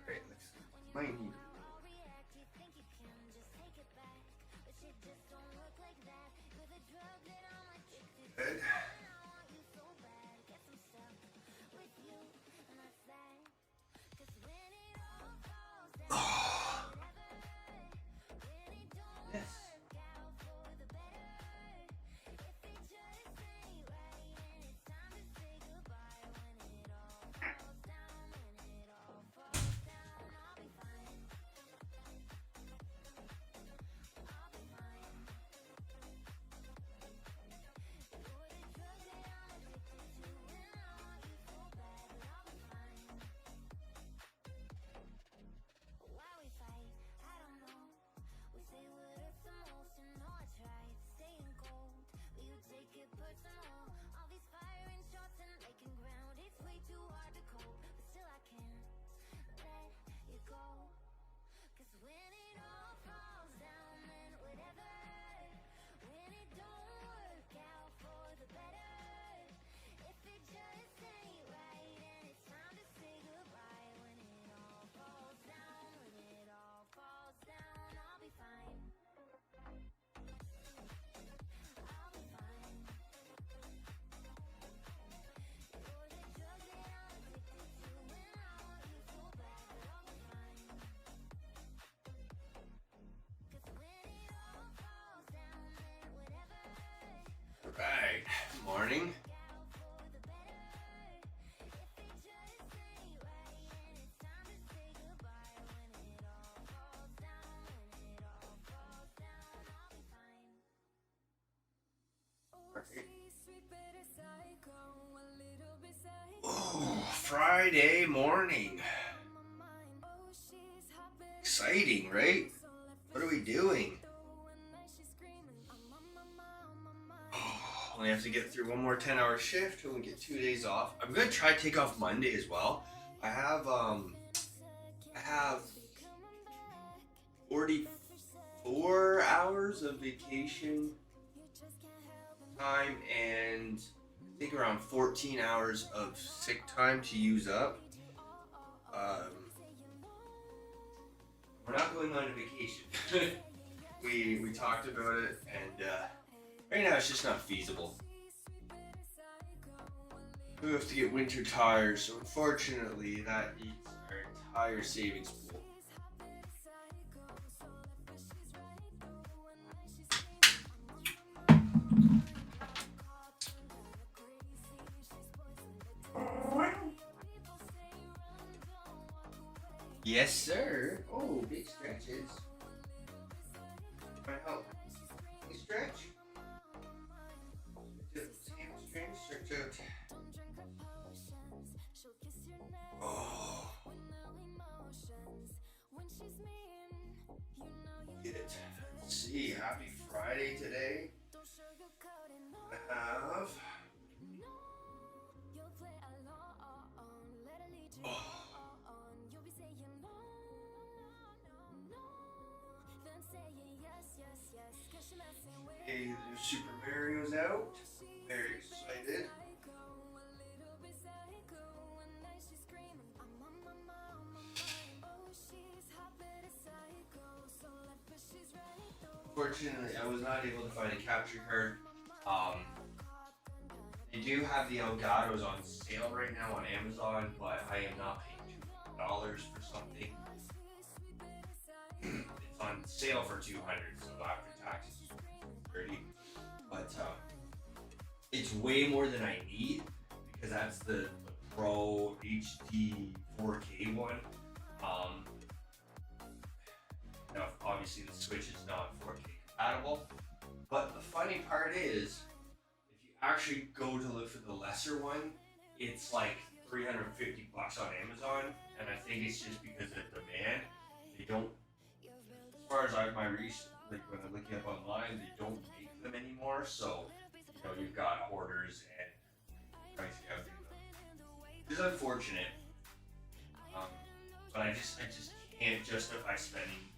Great, might need good. Oh, yes. Right. Morning. Oh, Friday morning. Exciting, right? What are we doing? Only have to get through one more 10-hour shift and we get 2 days off. I'm gonna try to take off Monday as well. I have 44 hours of vacation time and I think around 14 hours of sick time to use up. We're not going on a vacation. we talked about it and right now it's just not feasible. We have to get winter tires, so unfortunately that eats our entire savings pool. Yes, sir. Oh, big stretches. Might help. You stretch. Hamstrings stretch out. Oh. Get it. Let's see. Happy Friday today. I have. Oh. Hey, the new Super Mario's out. Very excited. Unfortunately, I was not able to find a capture card. They do have the Elgato's on sale right now on Amazon, but I am not paying $200 for something. It's on sale for $200, so after taxes, $30. But it's way more than I need because that's the Pro HD 4K one. Now, obviously, the Switch is not 4K compatible. But the funny part is, if you actually go to look for the lesser one, it's like $350 on Amazon, and I think it's just because of demand. They don't, as far as my research, like when I'm looking up online, they don't make them anymore. So, you've got hoarders and pricing out them. It's unfortunate, but I I just can't justify spending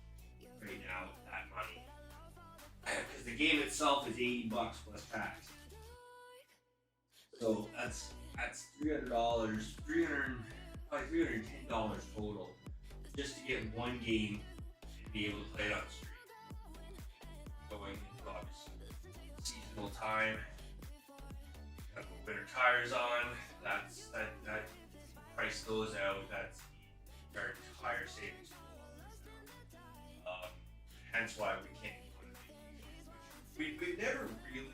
right now that money because the game itself is $80 plus tax. So that's $300, probably $310 total just to get one game and be able to play it on stream. Going into obviously seasonal time, got the winter tires on. That price goes out. That's the entire savings pool. Hence why we can't go on vacation. We've never really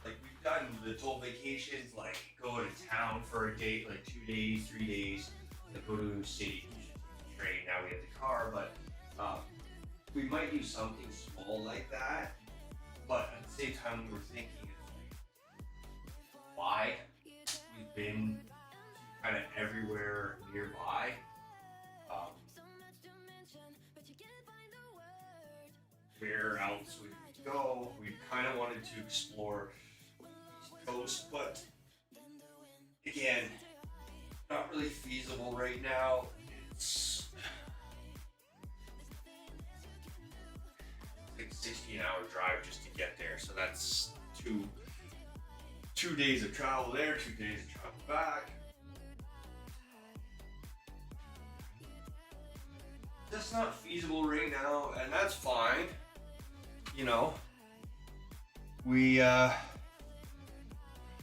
like we've done the total vacations, like go to town for a date, like 2 days, 3 days, like go to a city, train. Now we have the car, but we might do something small like that. But at the same time, we were thinking, why we've been kind of everywhere nearby. Where else would we go? We kind of wanted to explore the East Coast, but again, not really feasible right now. It's like a 16-hour drive just to get there, so that's two days of travel there, 2 days of travel back. That's not feasible right now, and that's fine. You know, we're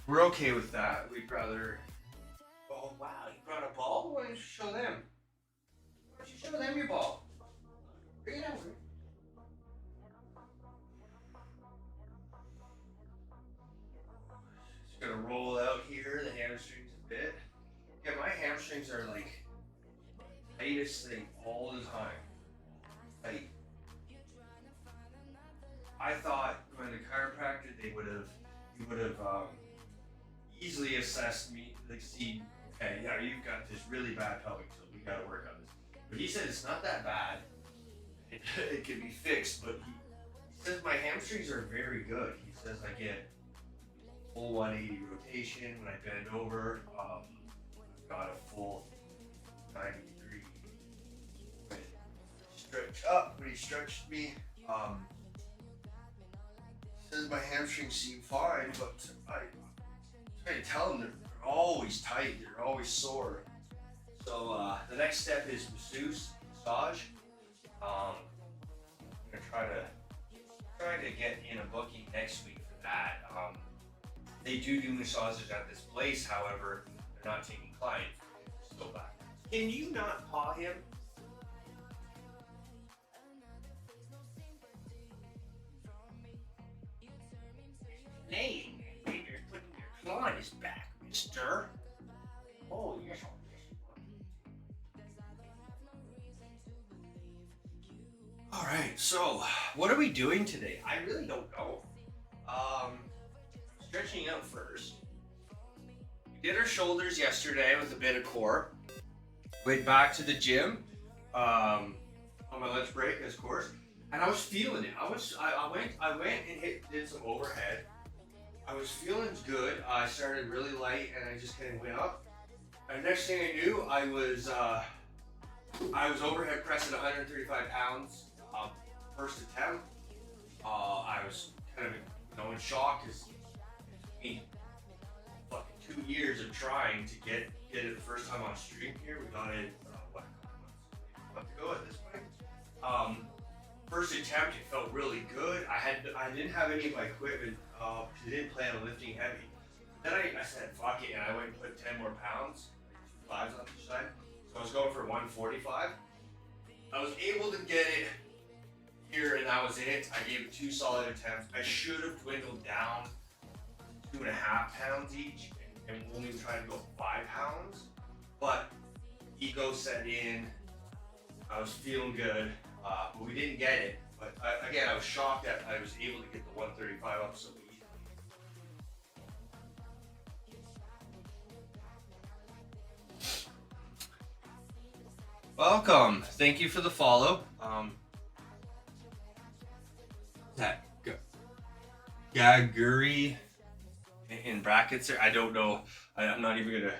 okay with that. We'd rather. Oh wow, you brought a ball? Why don't you show them? Why don't you show them your ball? Bring it over. Just gonna roll out here, the hamstrings a bit. Yeah, my hamstrings are like tightest thing all the time. Tight. I thought going to chiropractor, you would have easily assessed me, like see, okay, yeah, you've got this really bad pelvic tilt, we got to work on this. But he said it's not that bad. It can be fixed, but he says my hamstrings are very good. He says I get full 180 rotation when I bend over. I've got a full 90 degree stretch up when he stretched me. Says my hamstrings seem fine, but I try to tell them they're always tight, they're always sore. So the next step is massage. I'm gonna try to get in a booking next week for that. They do massages at this place, however, they're not taking clients. Just go back. Can you not paw him? Laying there, you're putting your claw in his back, mister. Oh, yes. Alright, so what are we doing today? I really don't know. Stretching out first. We did our shoulders yesterday with a bit of core. Went back to the gym on my lunch break, of course, and I was feeling it. I went and did some overhead. I was feeling good. I started really light and I just kind of went up. And next thing I knew, I was overhead pressing 135 pounds first attempt. I was kind of in shock because me fucking 2 years of trying to get it the first time on stream here. We got it a month ago at this point. First attempt, it felt really good. I didn't have any of my equipment because I didn't plan on lifting heavy. Then I said fuck it, and I went and put 10 more pounds, 2 fives on each side. So I was going for 145. I was able to get it here, and that was it. I gave it 2 solid attempts. I should have dwindled down to 2.5 pounds each, and only tried to go 5 pounds. But ego set in. I was feeling good. But we didn't get it. But again, I was shocked that I was able to get the 135 up so easily. Welcome. Thank you for the follow. That Gaguri in brackets there. I don't know. I'm not even gonna.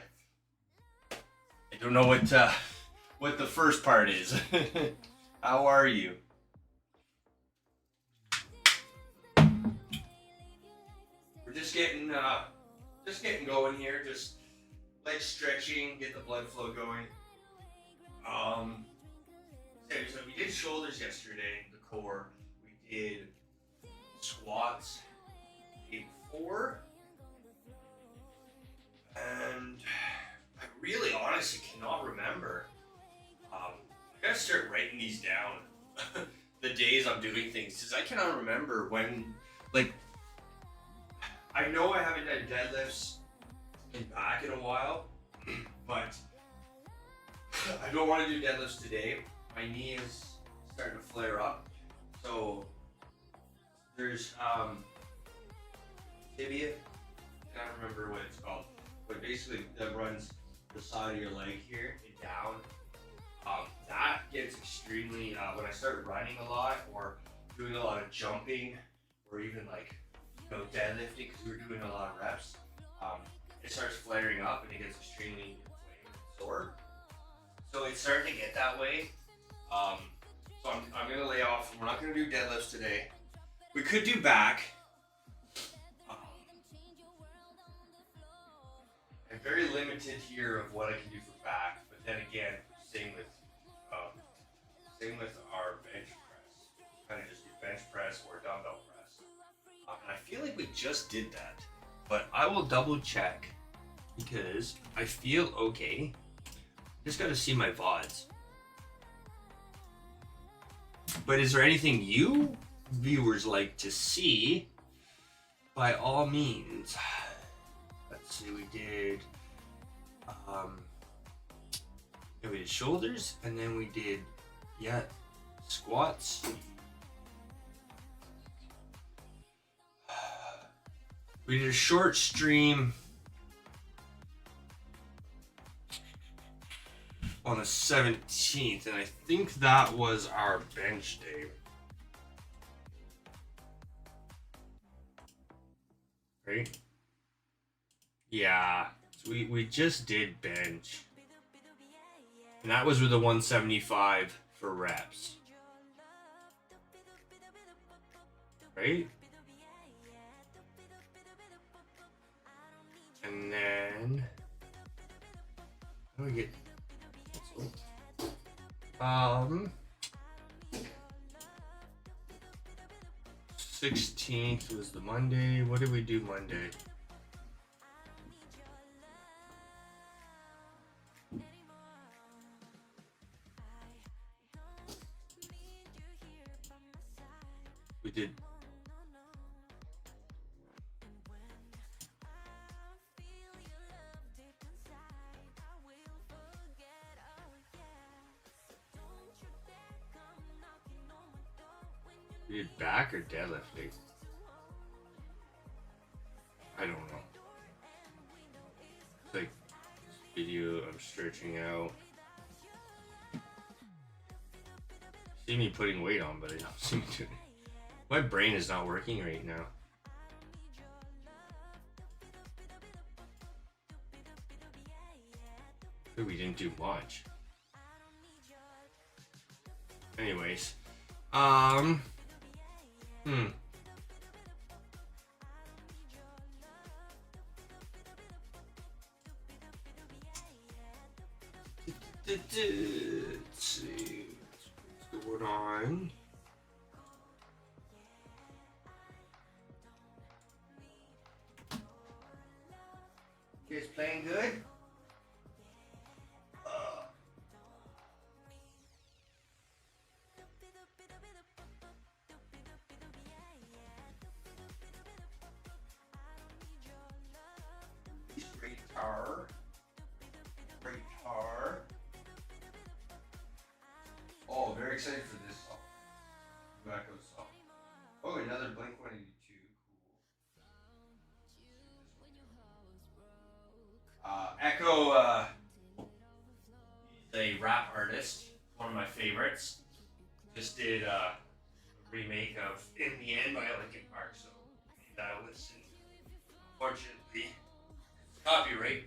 I don't know what what the first part is. How are you? We're just getting going here. Just leg stretching, get the blood flow going. So we did shoulders yesterday, the core. We did squats day 4, and I really honestly cannot remember. I gotta start writing these down. The days I'm doing things, because I cannot remember when. Like, I know I haven't done deadlifts and back in a while, but I don't want to do deadlifts today. My knee is starting to flare up. So there's tibia. I can't remember what it's called, but basically that runs the side of your leg here and down. That gets extremely when I start running a lot or doing a lot of jumping or even like deadlifting, because we're doing a lot of reps. It starts flaring up and it gets extremely inflamed and sore. So it's starting to get that way. So I'm gonna lay off. We're not gonna do deadlifts today. We could do back. I'm very limited here of what I can do for back, but then again, same with our bench press. Kind of just do bench press or dumbbell press. And I feel like we just did that, but I will double check because I feel okay. Just got to see my VODs. But is there anything you viewers like to see? By all means. Let's see, we did shoulders, and then we did squats. We did a short stream on the 17th, and I think that was our bench day. Right? Yeah, so we just did bench. And that was with a 175 for reps. Right? And then how do we get 16th was the Monday. What did we do Monday? We did back or deadlifting? I don't know. It's like this video, I'm stretching out. See me putting weight on, but I don't see me doing it. My brain is not working right now. We didn't do much. Anyways, Let's see what's going on. You guys playing good? Radar. Oh, very excited for this song. Tobacco song. Oh, another Blink-182. Cool. Echo is a rap artist, one of my favorites. Just did a remake of In the End by Linkin Park, so I gave that a listen. Unfortunately, copyright.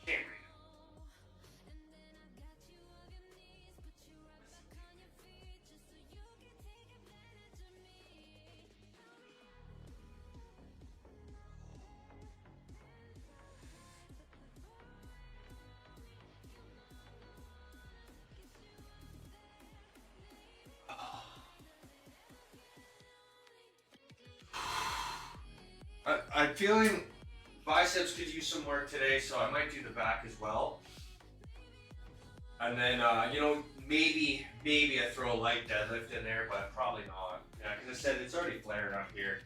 Can't read I'm feeling biceps could use some work today, so I might do the back as well. And then, maybe I throw a light deadlift in there, but probably not. Yeah, because I said it's already flaring up here.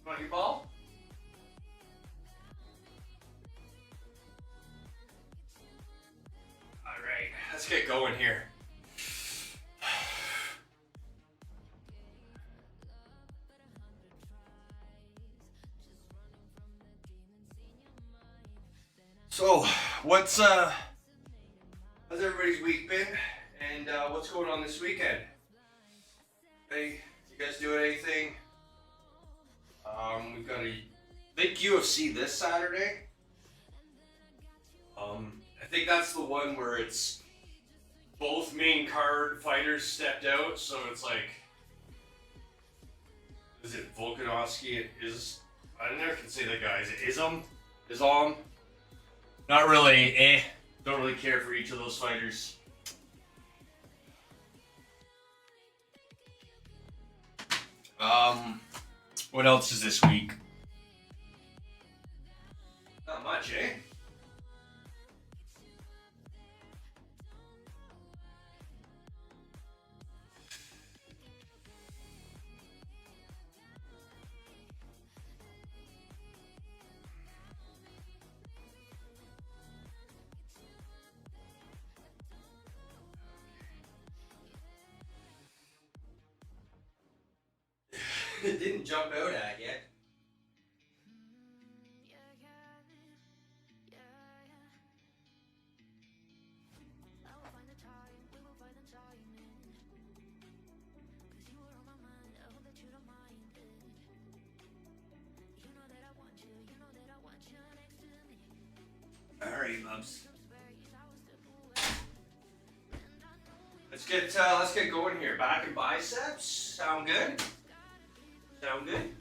Want your ball? All right, let's get going here. So, how's everybody's week been? And what's going on this weekend? Hey, you guys doing anything? We've got a big UFC this Saturday. I think that's the one where it's both main card fighters stepped out, so it's like, is it Volkanovski? I never can say that guy. Is it Islam? Not really. Don't really care for each of those fighters. What else is this week? Not much, eh? It didn't jump out at yet. Alright, Bubs. Let's get going here. Back and biceps. Sound good? Sound good?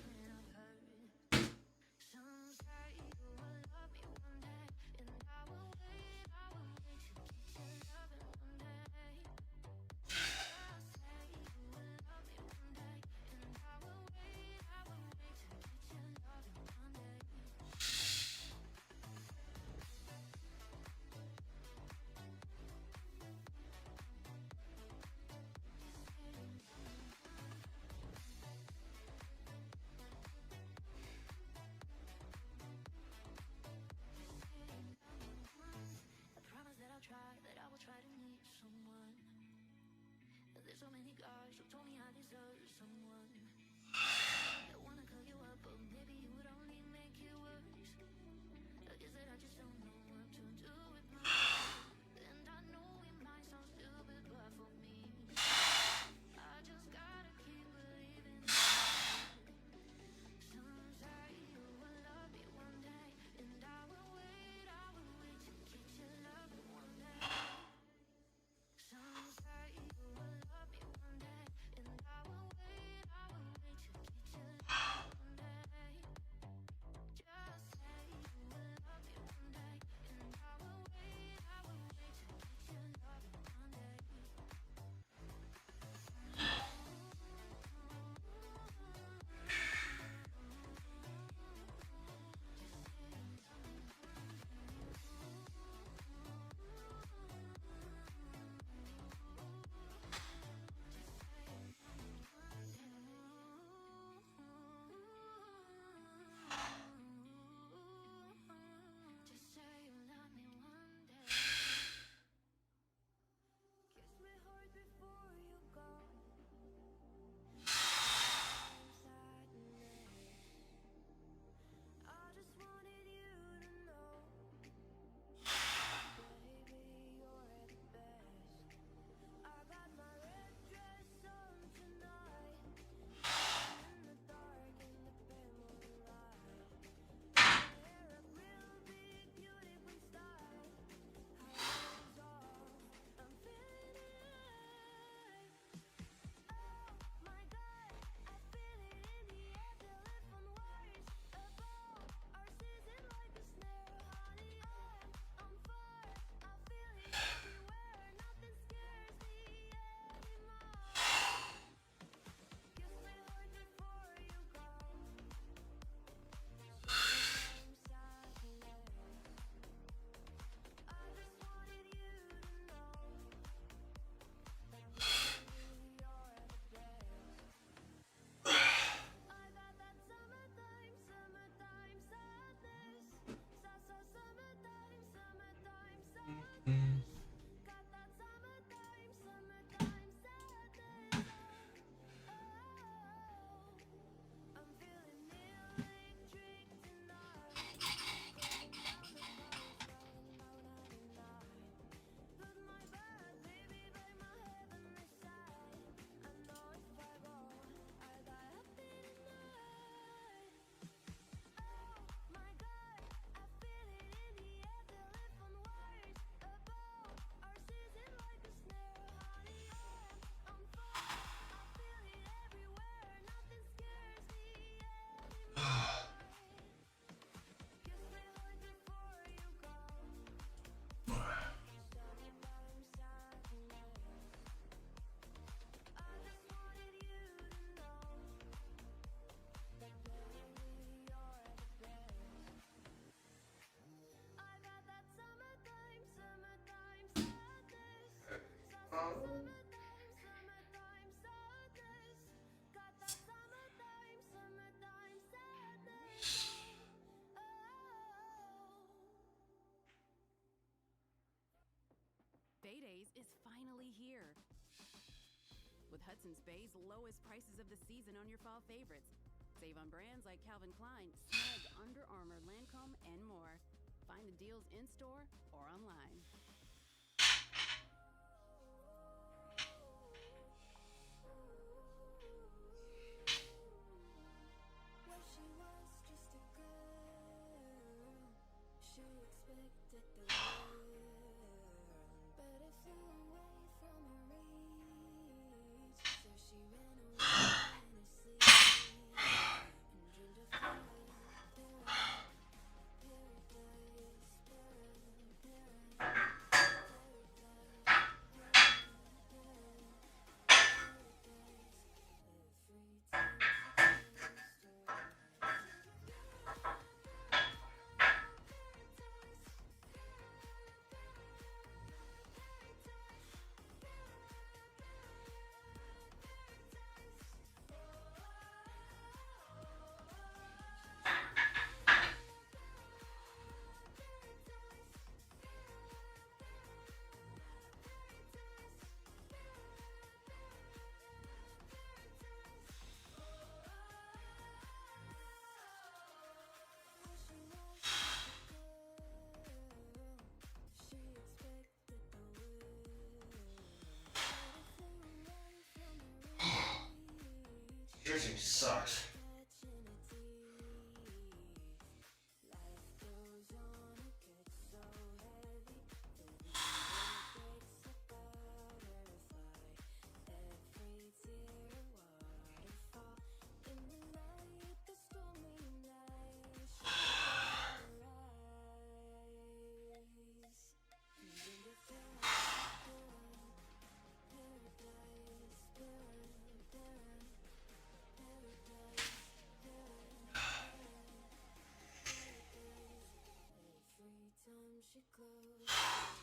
Bay's is finally here. With Hudson's Bay's lowest prices of the season on your fall favorites. Save on brands like Calvin Klein, Snug, Under Armour, Lancome, and more. Find the deals in-store or online. Well, she was just a girl. She expected the world, but it flew away from her reach. So she ran away in her sleep and dreamed of paradise, every time she closed her Dredging sucks. every time she closed her eyes.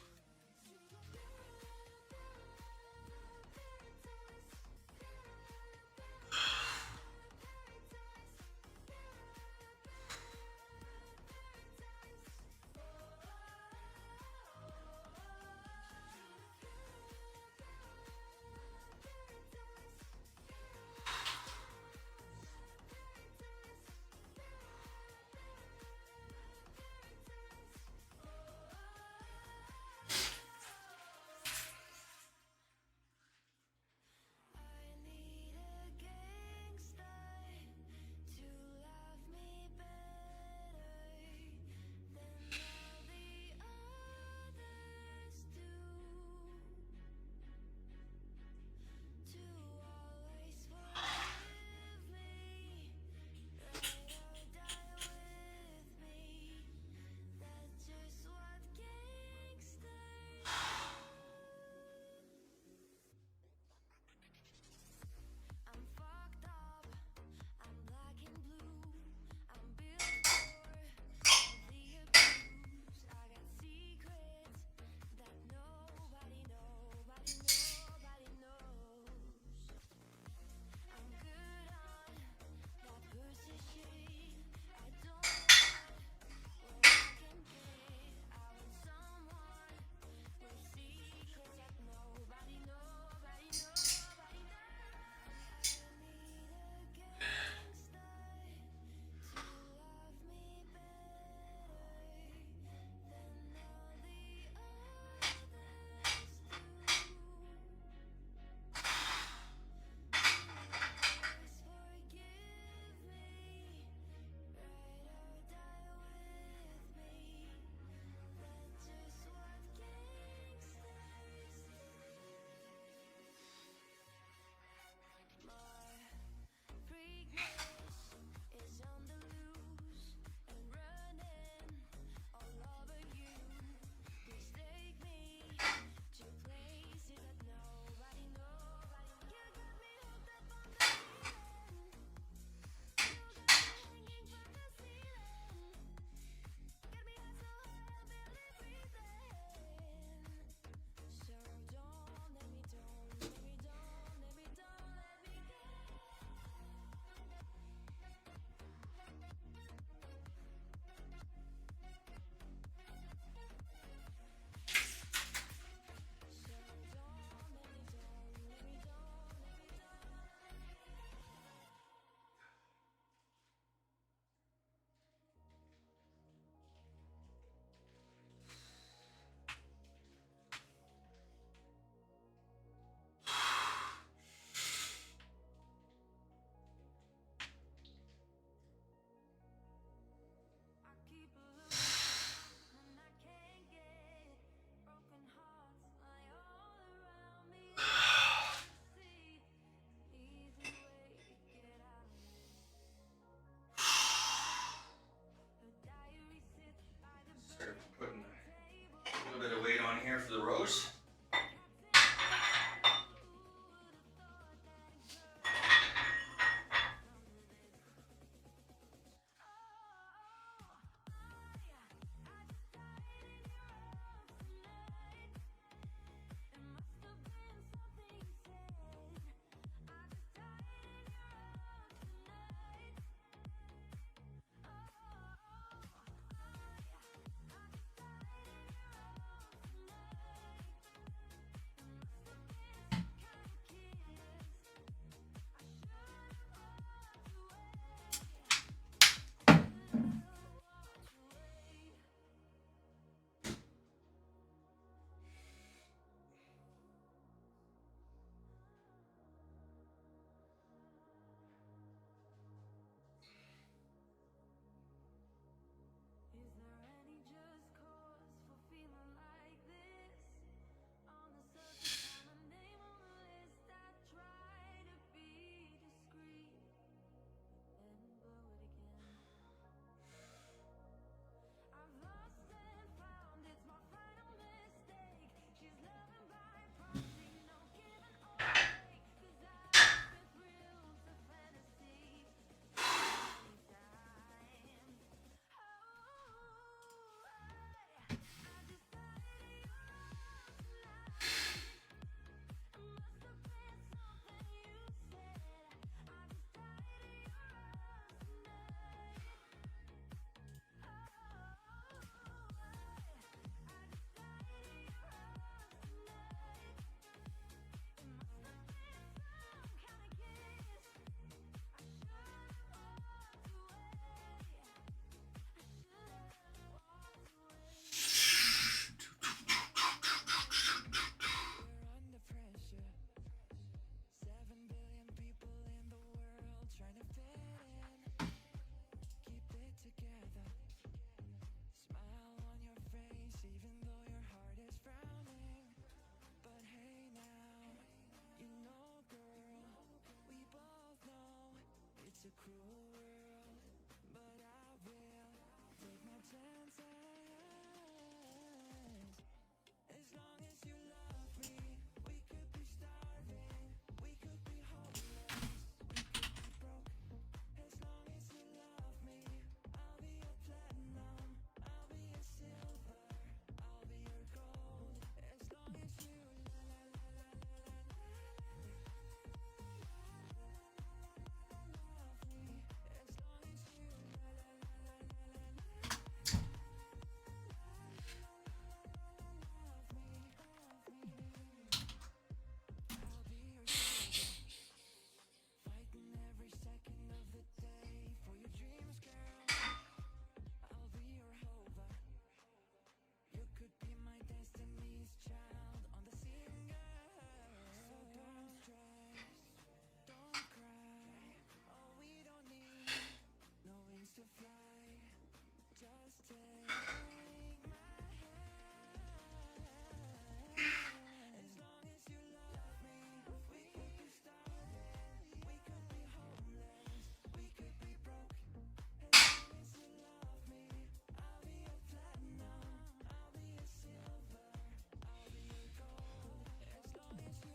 the rose. Is there any just cause for feeling like this? On the surface, I'm a name on the list. I try to be discreet and blow it again. I've lost and found, it's my final mistake. She's loving by proxy, no giving or take. 'Cause I've been thrilled to fantasy many times. Under pressure, 7 billion people in the world trying to fit in. Keep it together. Smile on your face, even though your heart is frowning. But hey now, you know, girl, we both know it's a cruel world. But I will take my chances. As long as you love me, we could be starving, we could be homeless, we could be broke. As long as you love me, I'll be your platinum, I'll be your silver, I'll be your gold. As long as you love me, as long as you I'll be your shoulder, fighting every second of the day for your dreams, girl. I'll be your hover. You could be my destiny's child on the scene, girl. So don't stress, don't cry. Oh, we don't need no wings to fly. Just take my hand. As long as you love me, we could be starving, we could be homeless, we could be broke. As long as you love me, I'll be your platinum, I'll be your silver, I'll be your gold. As long as you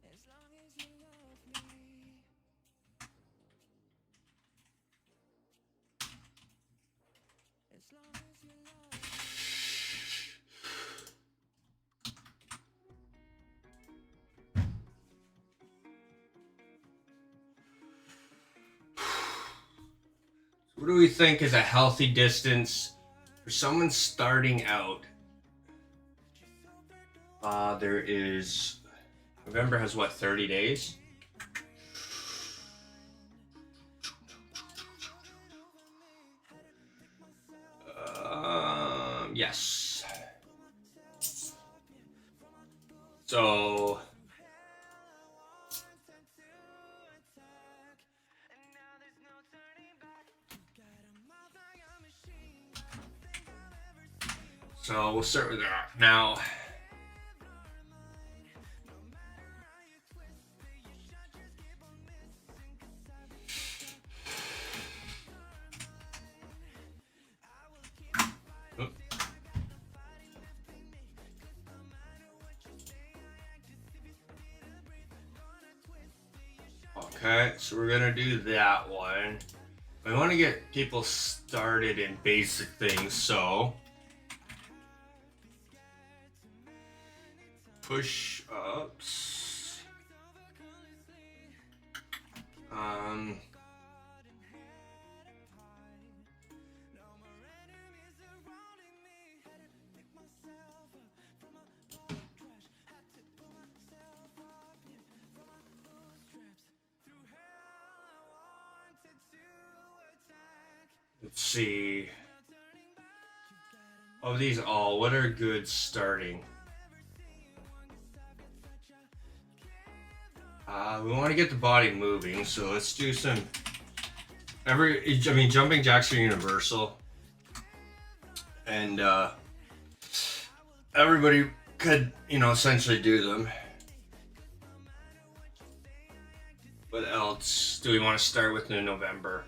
as long as you love me. What do we think is a healthy distance for someone starting out? There is November has what, 30 days? Yes. So we'll start with that now. Okay, so we're gonna do that one. We want to get people started in basic things, so push ups. Let's see. Of these all, what are good starting? We want to get the body moving, so let's do some. Jumping jacks are universal, and everybody could, essentially do them. What else do we want to start with in November?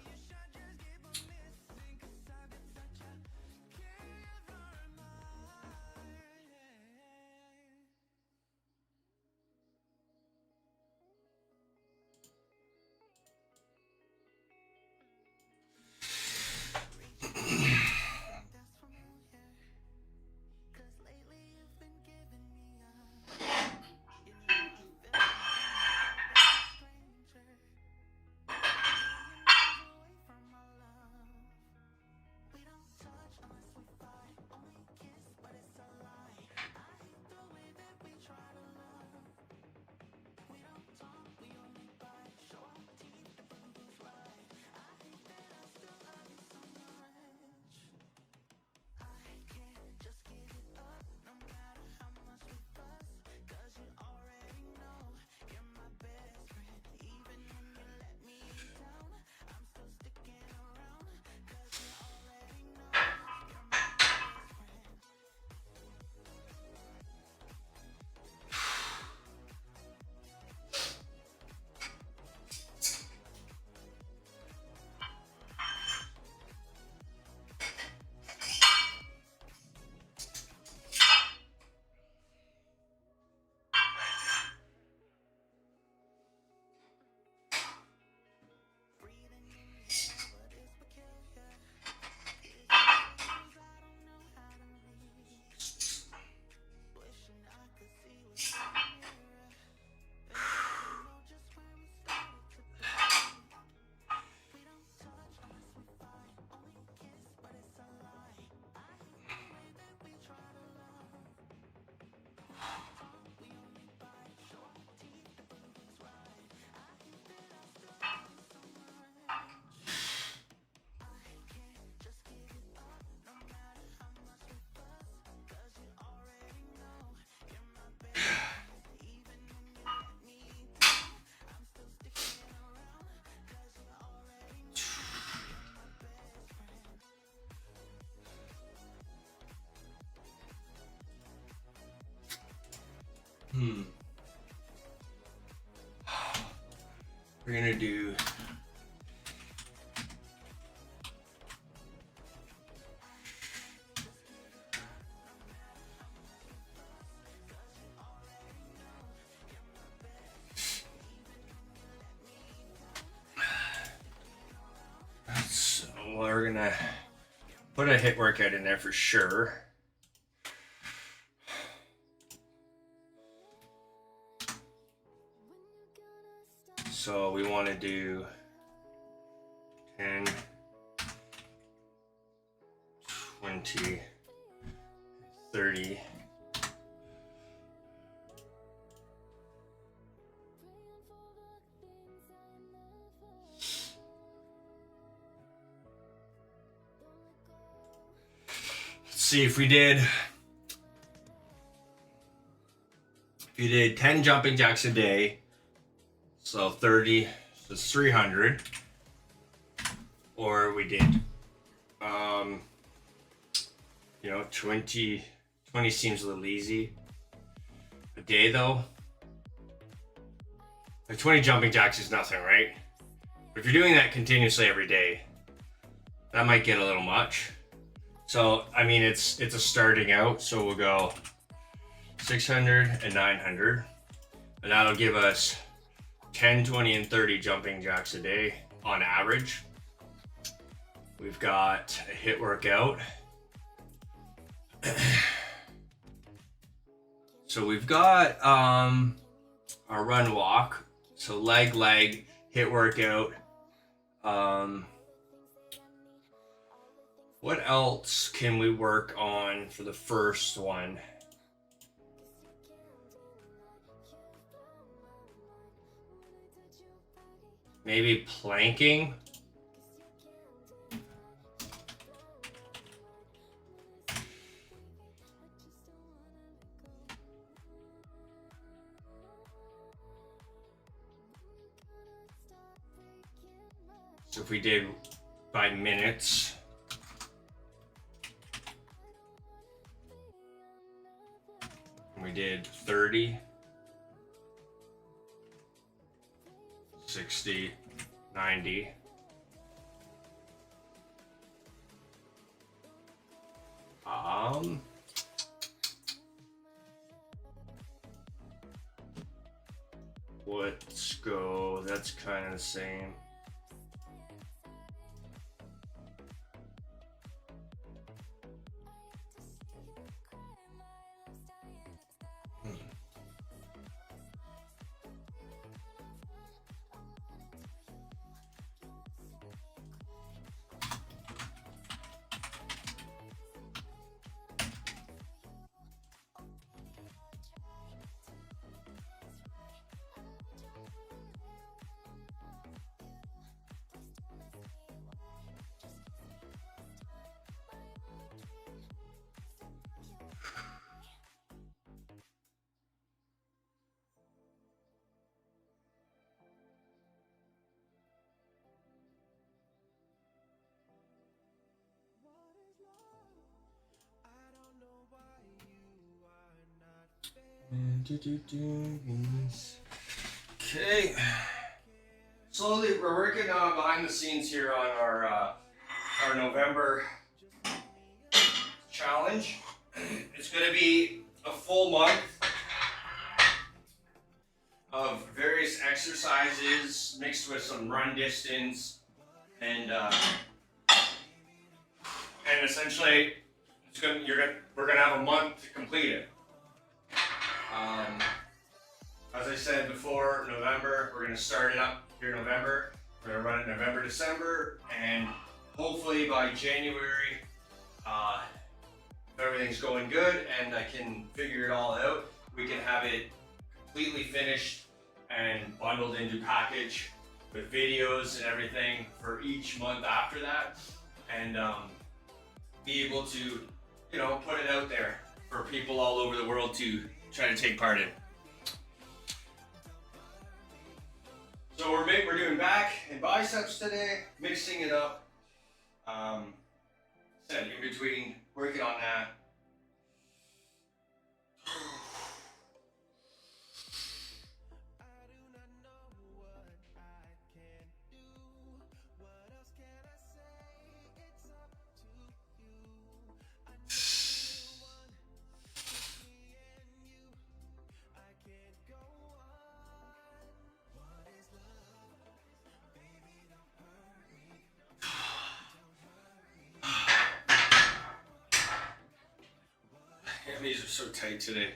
We're gonna do so we're gonna put a HIIT workout in there for sure. So we want to do 10, 20, 30. see if we did 10 jumping jacks a day, so 30, so it's 300, or we did 20 seems a little easy a day though. Like 20 jumping jacks is nothing, right? But if you're doing that continuously every day, that might get a little much. So I mean, it's a starting out, so we'll go 600 and 900, and that'll give us 10, 20, and 30 jumping jacks a day on average. We've got a HIIT workout. So we've got our run walk, so leg, HIIT workout. What else can we work on for the first one? Maybe planking. So if we did by minutes, we did 30, 60, 90. Let's go, that's kind of the same. Okay. Slowly, we're working behind the scenes here on our November challenge. It's going to be a full month of various exercises mixed with some run distance, and essentially, we're gonna have a month to complete it. As I said before, November, we're gonna start it up here in November. We're gonna run it November, December, and hopefully by January, if everything's going good and I can figure it all out, we can have it completely finished and bundled into package with videos and everything for each month after that, and be able to, put it out there for people all over the world to try to take part in. So we're doing back and biceps today, mixing it up. Said in between, working on that. These are so tight today.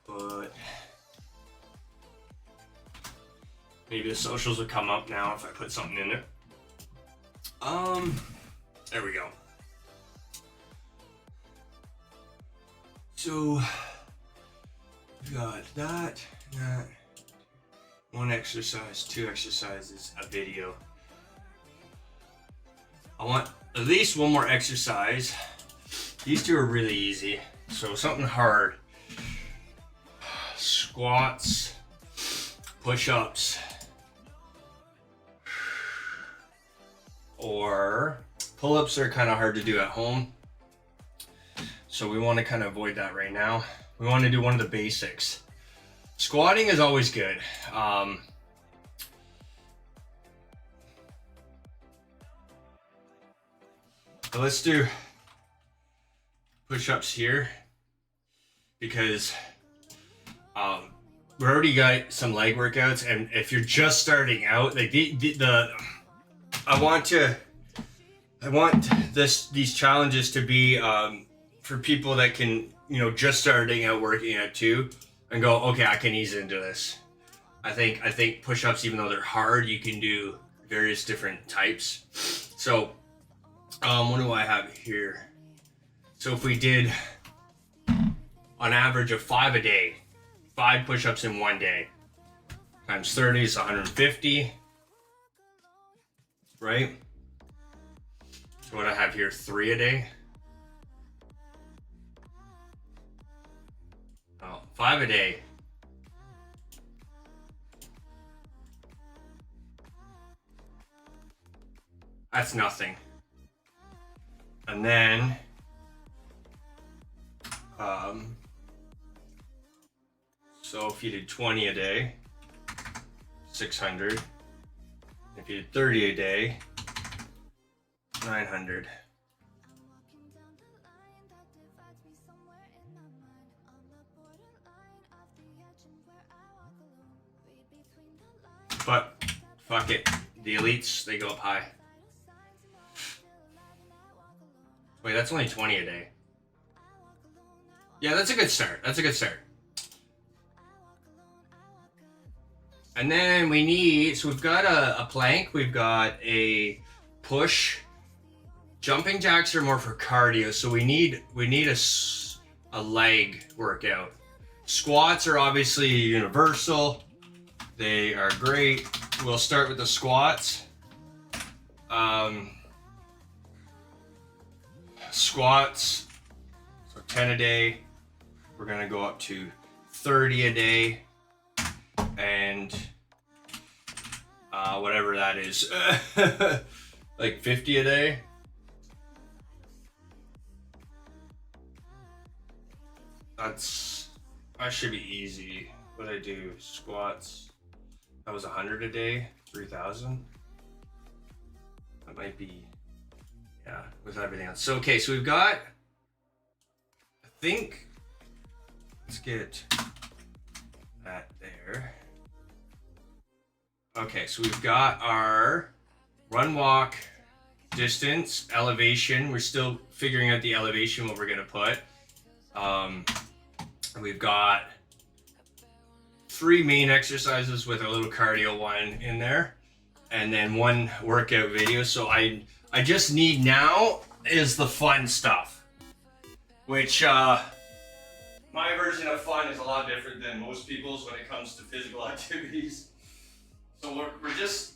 But maybe the socials will come up now if I put something in there. There we go. So we got that. 1 exercise, 2 exercises, a video. I want at least one more exercise. These two are really easy. So something hard. Squats, push-ups, or pull-ups are kind of hard to do at home. So we want to kind of avoid that right now. We want to do one of the basics. Squatting is always good. But let's do push-ups here because we already got some leg workouts, and if you're just starting out, like I want these challenges to be for people that can, you know, just starting out working out too, and go, okay, I can ease into this. I think push-ups, even though they're hard, you can do various different types. So what do I have here? So if we did on average of 5 a day, 5 push-ups in 1 day, times 30 is 150, right? So what I have here, 3 a day. Oh, 5 a day. That's nothing. And then so if you did 20 a day, 600. If you did 30 a day, 900. But fuck it, the elites, they go up high. Wait, that's only 20 a day. Yeah, that's a good start. That's a good start. And then we need, so we've got a plank, we've got a push. Jumping jacks are more for cardio, so we need a leg workout. Squats are obviously universal. They are great. We'll start with the squats. Squats, so 10 a day. We're gonna go up to 30 a day, and whatever that is, like 50 a day. That should be easy. What did I do? Squats. That was 100 a day, 3,000. That might be, yeah, with everything else. So, okay, so we've got, I think, let's get that there. Okay, so we've got our run, walk, distance, elevation. We're still figuring out the elevation, what we're gonna put. We've got 3 main exercises with a little cardio one in there, and then 1 workout video. So I just need now is the fun stuff, which my version of fun is a lot different than most people's when it comes to physical activities. So we're just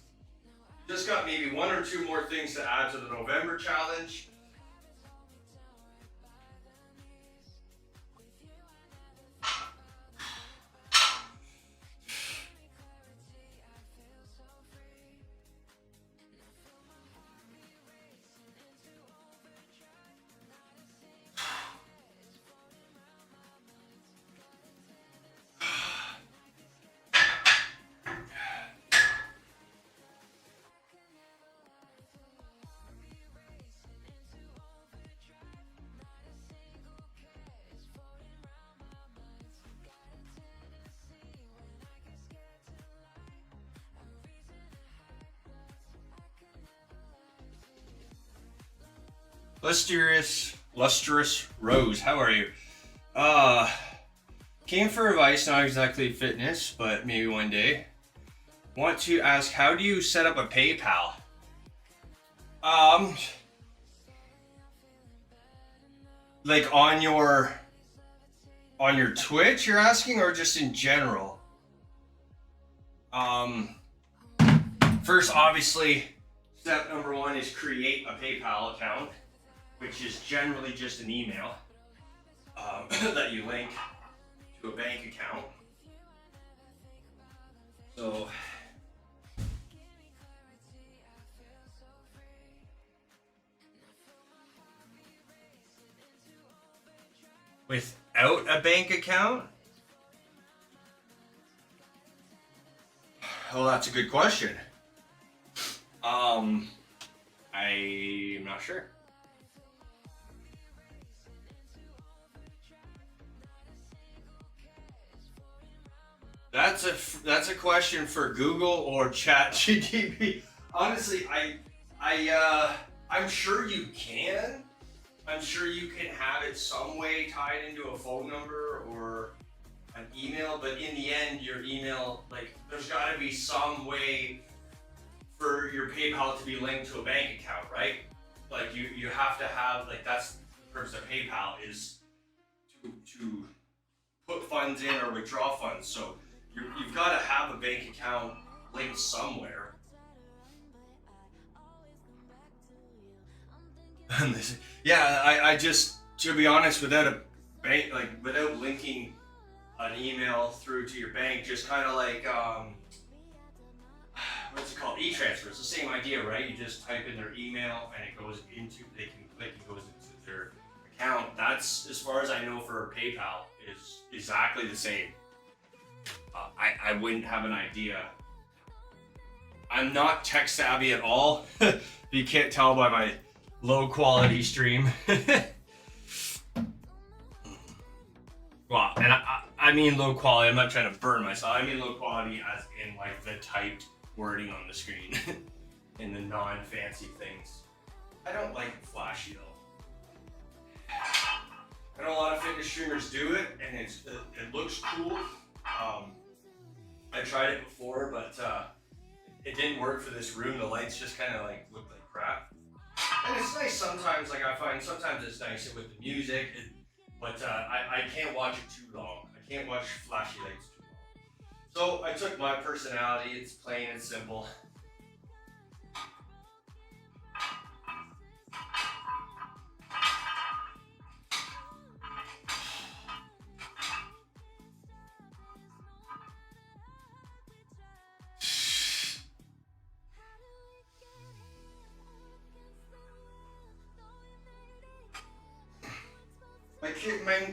got maybe 1 or 2 more things to add to the November challenge. Lustrous Rose, how are you? Came for advice, not exactly fitness, but maybe one day. Want to ask, how do you set up a PayPal? Like on your Twitch, you're asking, or just in general? First, obviously, step number one is create a PayPal account, which is generally just an email that you link to a bank account. So, without a bank account? Well, that's a good question. I'm not sure. That's a question for Google or ChatGPT. Honestly, I'm sure you can. I'm sure you can have it some way tied into a phone number or an email, but in the end, your email, like, there's got to be some way for your PayPal to be linked to a bank account, right? Like, you have to have, like, that's the purpose of PayPal, is to put funds in or withdraw funds. So you've got to have a bank account linked somewhere. Yeah, I just, to be honest, without a bank, like, without linking an email through to your bank, just kind of like, what's it called? E-transfer. It's the same idea, right? You just type in their email and it goes into, they can click, it goes into their account. That's, as far as I know, for PayPal, is exactly the same. I wouldn't have an idea. I'm not tech savvy at all. You can't tell by my low quality stream. Well, and I mean low quality. I'm not trying to burn myself. I mean low quality as in, like, the typed wording on the screen and the non-fancy things. I don't like flashy though. I know a lot of fitness streamers do it, and it looks cool. I tried it before, but it didn't work for this room. The lights just kind of like look like crap. And it's nice sometimes. Like, I find sometimes it's nice with the music, but I can't watch it too long. I can't watch flashy lights too long. So I took my personality. It's plain and simple.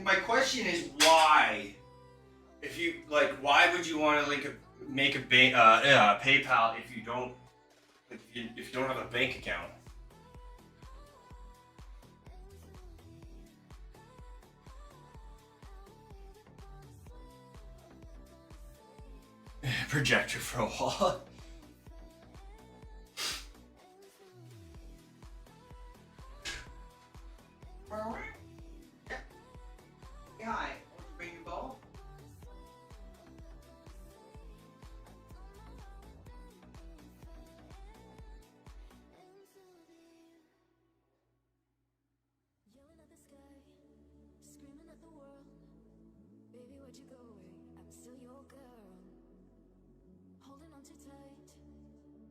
My question is why? If you like, why would you want to make a PayPal if you don't have a bank account? Projector for a wall. Hi, want to bring your ball? Yelling at the sky, screaming at the world. Baby, where'd you go? I'm still your girl. Holding on too tight,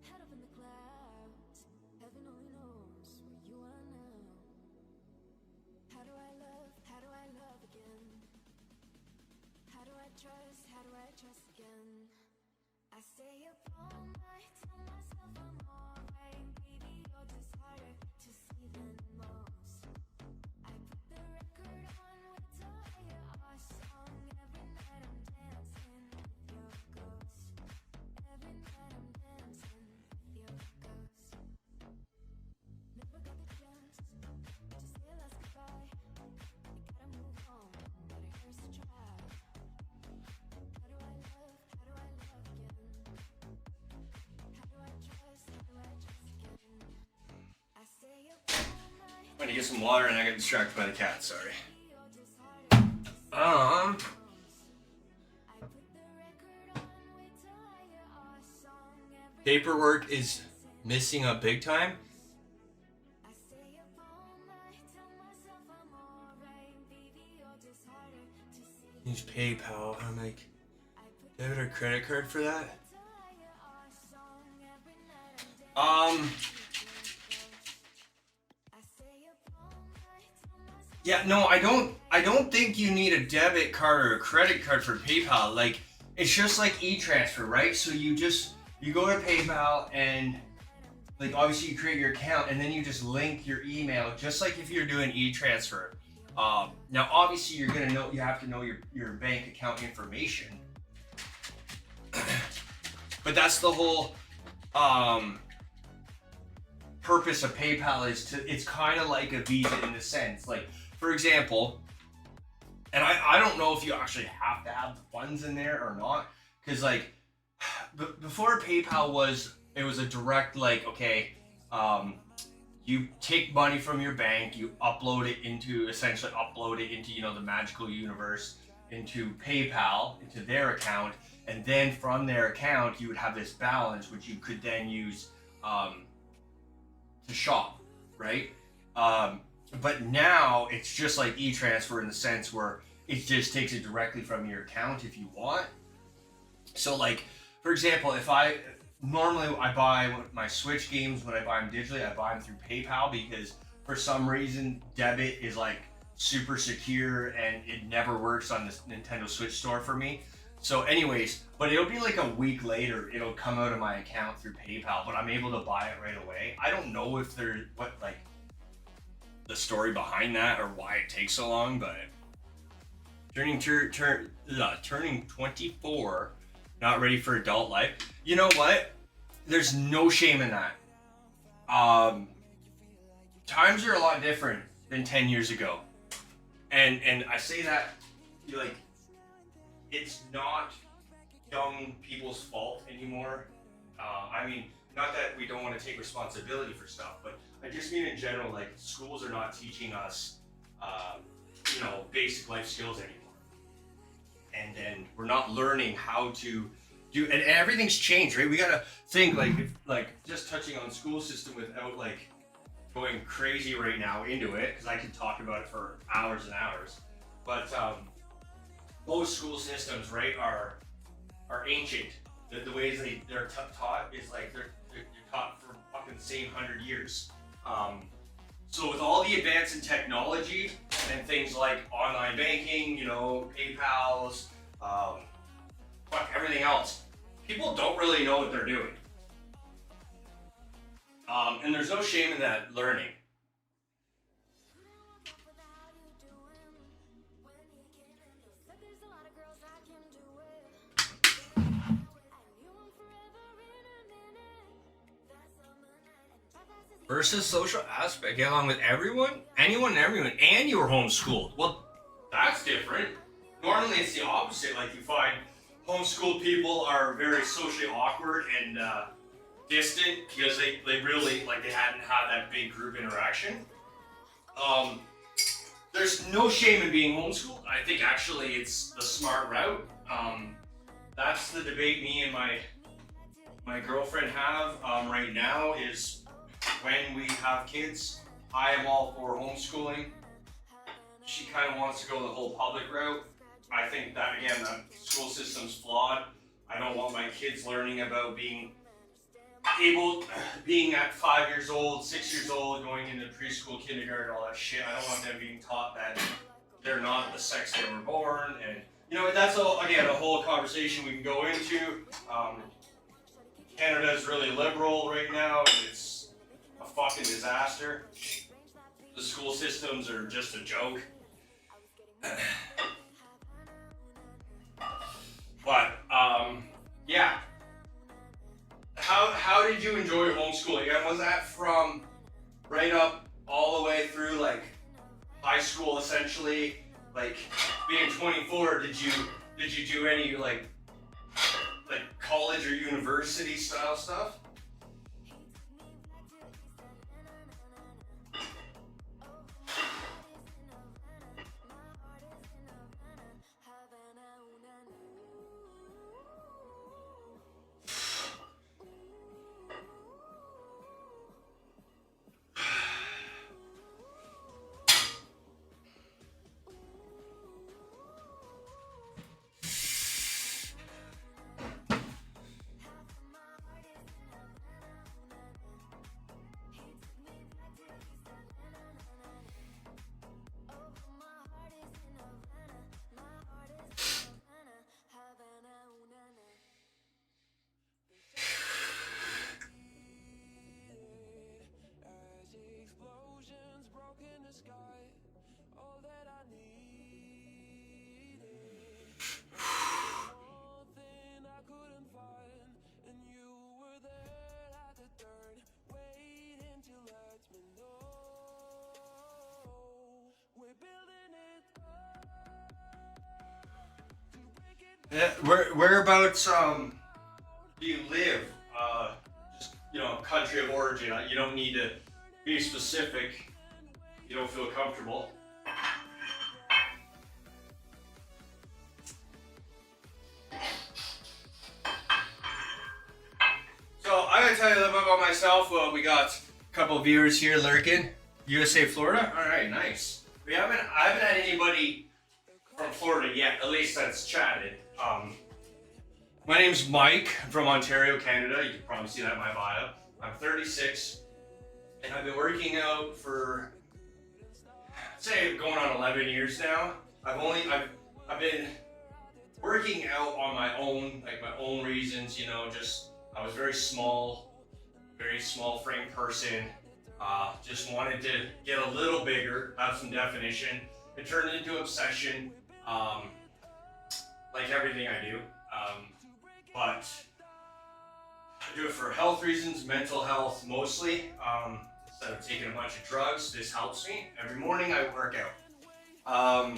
head up in the clouds. Heaven only knows where you are now. How do I love again? How do I trust again? I stay up all night, tell myself I'm alright. Baby, you're just harder to see than most. I put the record on, wait till I hear our song. Every night I'm dancing with your ghost. Every night I'm dancing with your ghost. Never got the chance to say a last goodbye. I gotta move on, but it hurts to try. How do I love again? How do I trust again? I stay up all night. I'm gonna get some water and I got distracted by the cat. Sorry. You're just harder. I put the record on, wait till I hear our song. Every Paperwork is missing up big time. I stay up all night, tell myself I'm alright. Baby, you're just harder to see. Use PayPal. I'm like, I put debit or credit card for that? till I Yeah, no, I don't think you need a debit card or a credit card for PayPal. Like, it's just like e-transfer, right? So you go to PayPal and like obviously you create your account and then you just link your email, just like if you're doing e-transfer. Now obviously you have to know your bank account information. But that's the whole purpose of PayPal it's kind of like a Visa in the sense, like, for example, and I don't know if you actually have to have the funds in there or not, because like before PayPal was a direct, like, okay, you take money from your bank, you essentially upload it into the magical universe, into PayPal, into their account, and then from their account you would have this balance which you could then use to shop, right? But now it's just like e-transfer in the sense where it just takes it directly from your account if you want. So like, for example, normally I buy my Switch games, when I buy them digitally, I buy them through PayPal, because for some reason debit is like super secure and it never works on this Nintendo Switch store for me. So anyways, but it'll be like a week later, it'll come out of my account through PayPal, but I'm able to buy it right away. I don't know if the story behind that or why it takes so long, but turning 24, not ready for adult life. You know what? There's no shame in that. Times are a lot different than 10 years ago. And I say that, like, it's not young people's fault anymore. I mean, not that we don't want to take responsibility for stuff, but I just mean in general, like, schools are not teaching us, basic life skills anymore. And we're not learning how to do, and everything's changed, right? We gotta think, just touching on school system without, like, going crazy right now into it, because I could talk about it for hours and hours. But most school systems, right, are ancient. The ways they're taught is like they're taught for fucking the same 100 years. So with all the advance in technology and things like online banking, PayPal's, everything else, people don't really know what they're doing. And there's no shame in that learning. Versus social aspect, get along with anyone and everyone, and you were homeschooled. Well, that's different. Normally it's the opposite. Like, you find homeschooled people are very socially awkward and distant because they really, like, they hadn't had that big group interaction. There's no shame in being homeschooled. I think actually it's the smart route. That's the debate me and my girlfriend have right now is, when we have kids, I am all for homeschooling. She kind of wants to go the whole public route. I think that, again, the school system's flawed. I don't want my kids learning about being at 5 years old, 6 years old, going into preschool, kindergarten, all that shit. I don't want them being taught that they're not the sex they were born. And, that's a whole conversation we can go into. Canada's really liberal right now, and it's a fucking disaster. The school systems are just a joke. But yeah. How did you enjoy homeschooling? And was that from right up all the way through, like, high school, essentially? Like, being 24, did you do any like college or university style stuff? Whereabouts do you live? Just country of origin. You don't need to be specific. You don't feel comfortable. So I'm gonna tell you a little bit about myself. Well, we got a couple of viewers here lurking. USA, Florida. All right, nice. I haven't had anybody from Florida yet. At least that's chatted. My name's Mike. I'm from Ontario, Canada. You can probably see that in my bio. I'm 36, and I've been working out for, I'd say, going on 11 years now. I've been working out on my own, like my own reasons. Just I was very small frame person. Just wanted to get a little bigger, have some definition. It turned into obsession, like everything I do. But I do it for health reasons, mental health mostly. Instead of taking a bunch of drugs, this helps me. Every morning I work out.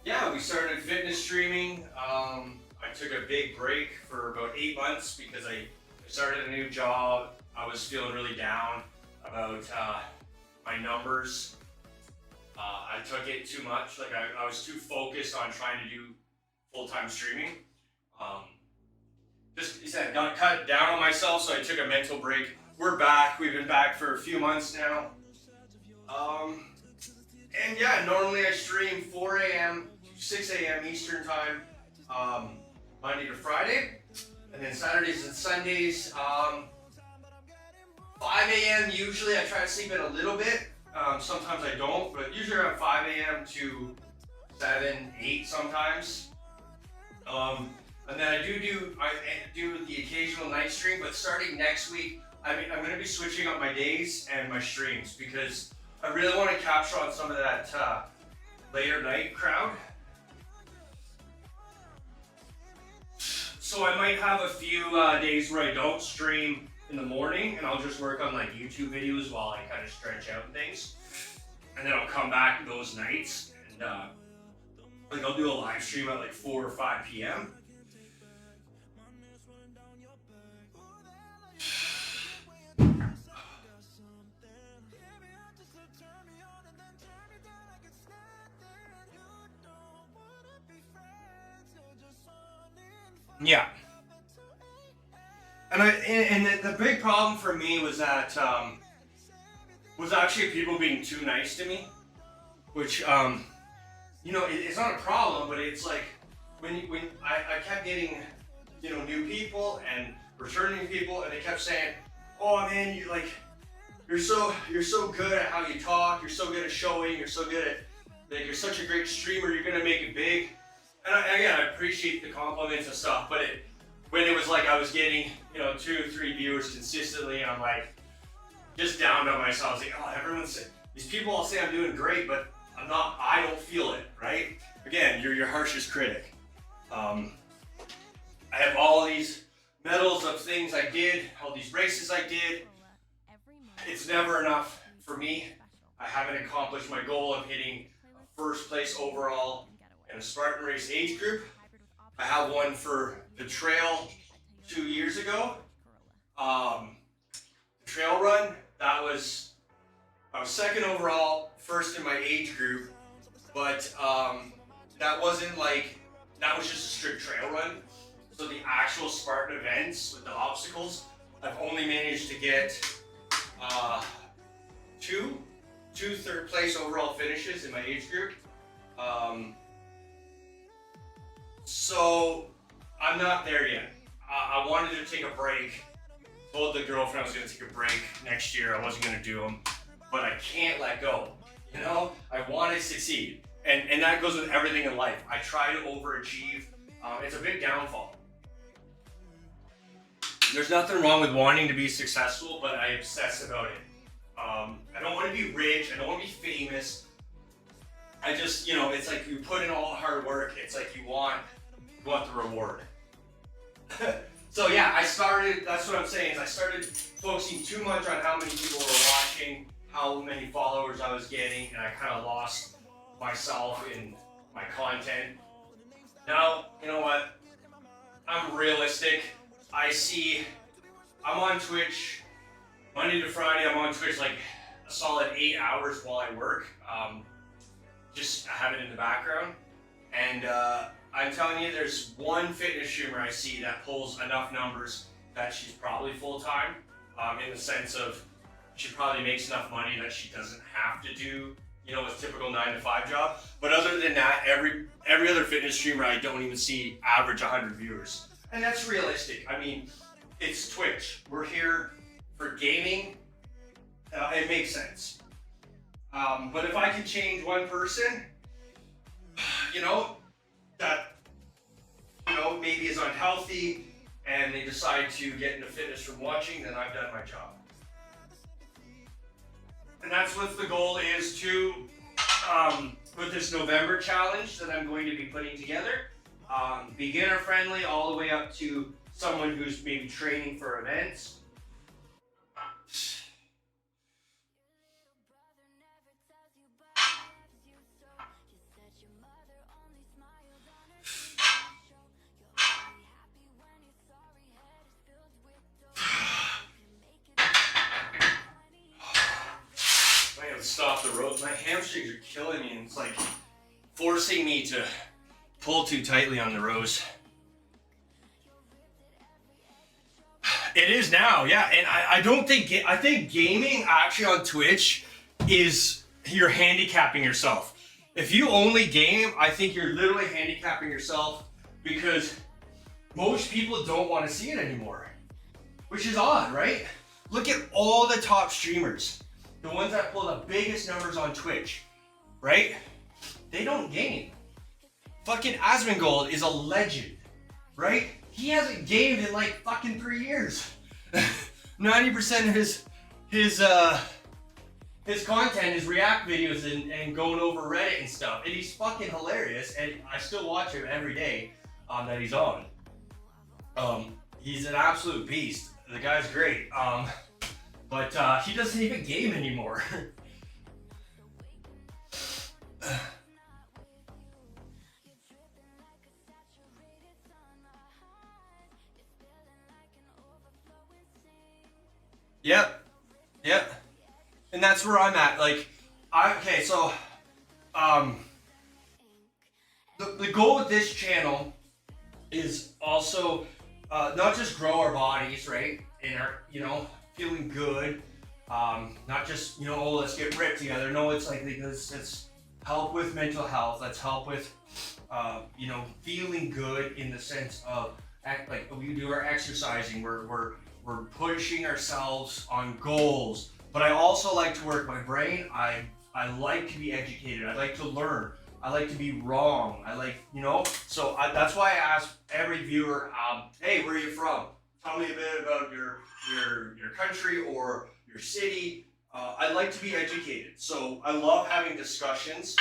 Yeah, we started fitness streaming. I took a big break for about 8 months because I started a new job. I was feeling really down about my numbers. I took it too much. Like I was too focused on trying to do full-time streaming. Got cut down on myself, so I took a mental break. We're back. We've been back for a few months now. And yeah, normally I stream 4 a.m. to 6 a.m. Eastern time, Monday to Friday. And then Saturdays and Sundays, 5 a.m. usually. I try to sleep in a little bit. Sometimes I don't, but usually around 5 a.m. to 7, 8 sometimes. And then I do the occasional night stream, but starting next week, I'm going to be switching up my days and my streams because I really want to capture on some of that later night crowd. So I might have a few days where I don't stream in the morning, and I'll just work on like YouTube videos while I kind of stretch out and things. And then I'll come back those nights and like I'll do a live stream at like 4 or 5 p.m. Yeah. And the big problem for me was that was actually people being too nice to me, which it's not a problem, but it's like when I kept getting new people and returning people, and they kept saying, "Oh man, you're so good at how you talk. You're so good at showing. You're so good at you're such a great streamer. You're gonna make it big." And I appreciate the compliments and stuff, but when it was like I was getting 2 or 3 viewers consistently, and I'm like just down on myself. I was like, oh, everyone's saying, these people all say I'm doing great, but I'm not. I don't feel it, right? Again, you're your harshest critic. I have all these medals of things I did, all these races I did. It's never enough for me. I haven't accomplished my goal of hitting first place overall in a Spartan race age group. I have one for the trail 2 years ago. The trail run, I was second overall, first in my age group, but that was just a strict trail run. So the actual Spartan events with the obstacles, I've only managed to get two third place overall finishes in my age group. So I'm not there yet. I wanted to take a break. Told the girlfriend I was going to take a break next year. I wasn't going to do them, but I can't let go. I want to succeed, and that goes with everything in life. I try to overachieve. It's a big downfall. There's nothing wrong with wanting to be successful, but I obsess about it. I don't want to be rich. I don't want to be famous. I just, it's like you put in all the hard work. It's like you want the reward. So yeah, that's what I'm saying, is I started focusing too much on how many people were watching, how many followers I was getting, and I kind of lost myself in my content. Now, you know what? I'm realistic. I'm on Twitch Monday to Friday. I'm on Twitch like a solid 8 hours while I work. Just I have it in the background. And I'm telling you, there's one fitness streamer I see that pulls enough numbers that she's probably full-time, in the sense of she probably makes enough money that she doesn't have to do, a typical 9-to-5 job. But other than that, every other fitness streamer I don't even see average 100 viewers. And that's realistic. I mean, it's Twitch. We're here for gaming. It makes sense. But if I can change one person, that, maybe is unhealthy and they decide to get into fitness from watching, then I've done my job. And that's what the goal is to, with this November challenge that I'm going to be putting together. Beginner friendly all the way up to someone who's maybe training for events. Stop the rope. My hamstrings are killing me, and it's like forcing me to pull too tightly on the rows. It is now, yeah. And I think gaming actually on Twitch is you're handicapping yourself. If you only game, I think you're literally handicapping yourself because most people don't want to see it anymore, which is odd, right? Look at all the top streamers. The ones that pull the biggest numbers on Twitch, right? They don't game. Fucking Asmongold is a legend, right? He hasn't gamed in like fucking 3 years. 90% of his content is react videos and going over Reddit and stuff. And he's fucking hilarious, and I still watch him every day that he's on. He's an absolute beast. The guy's great. But he doesn't even game anymore. Yep. And that's where I'm at. Like, the goal with this channel is also not just grow our bodies, right? And our, feeling good, not just let's get ripped together. No, it's like let's help with mental health. Let's help with feeling good in the sense of like we do our exercising. We're pushing ourselves on goals. But I also like to work my brain. I like to be educated. I like to learn. I like to be wrong. I like So that's why I ask every viewer, hey, where are you from? Tell me a bit about your country or your city. I like to be educated, so I love having discussions.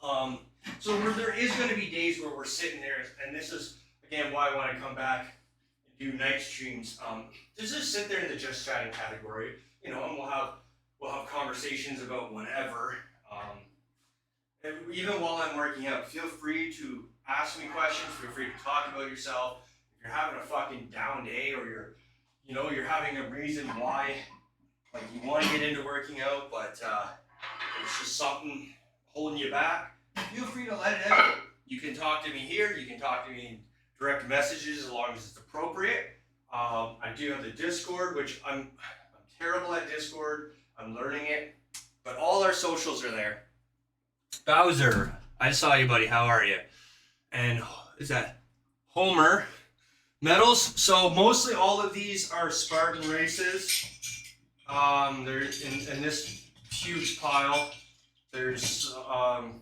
So there is going to be days where we're sitting there, and this is again why I want to come back and do night streams. Just sit there in the just chatting category, and we'll have conversations about whatever. And even while I'm working out, feel free to ask me questions. Feel free to talk about yourself. If you're having a fucking down day, or you're having a reason why, like you want to get into working out, but it's just something holding you back, feel free to let it out. You can talk to me here. You can talk to me in direct messages as long as it's appropriate. I do have the Discord, which I'm terrible at Discord. I'm learning it, but all our socials are there. Bowser, I saw you, buddy. How are you? And is that Homer? Medals. So mostly all of these are Spartan races. They're in this huge pile. There's and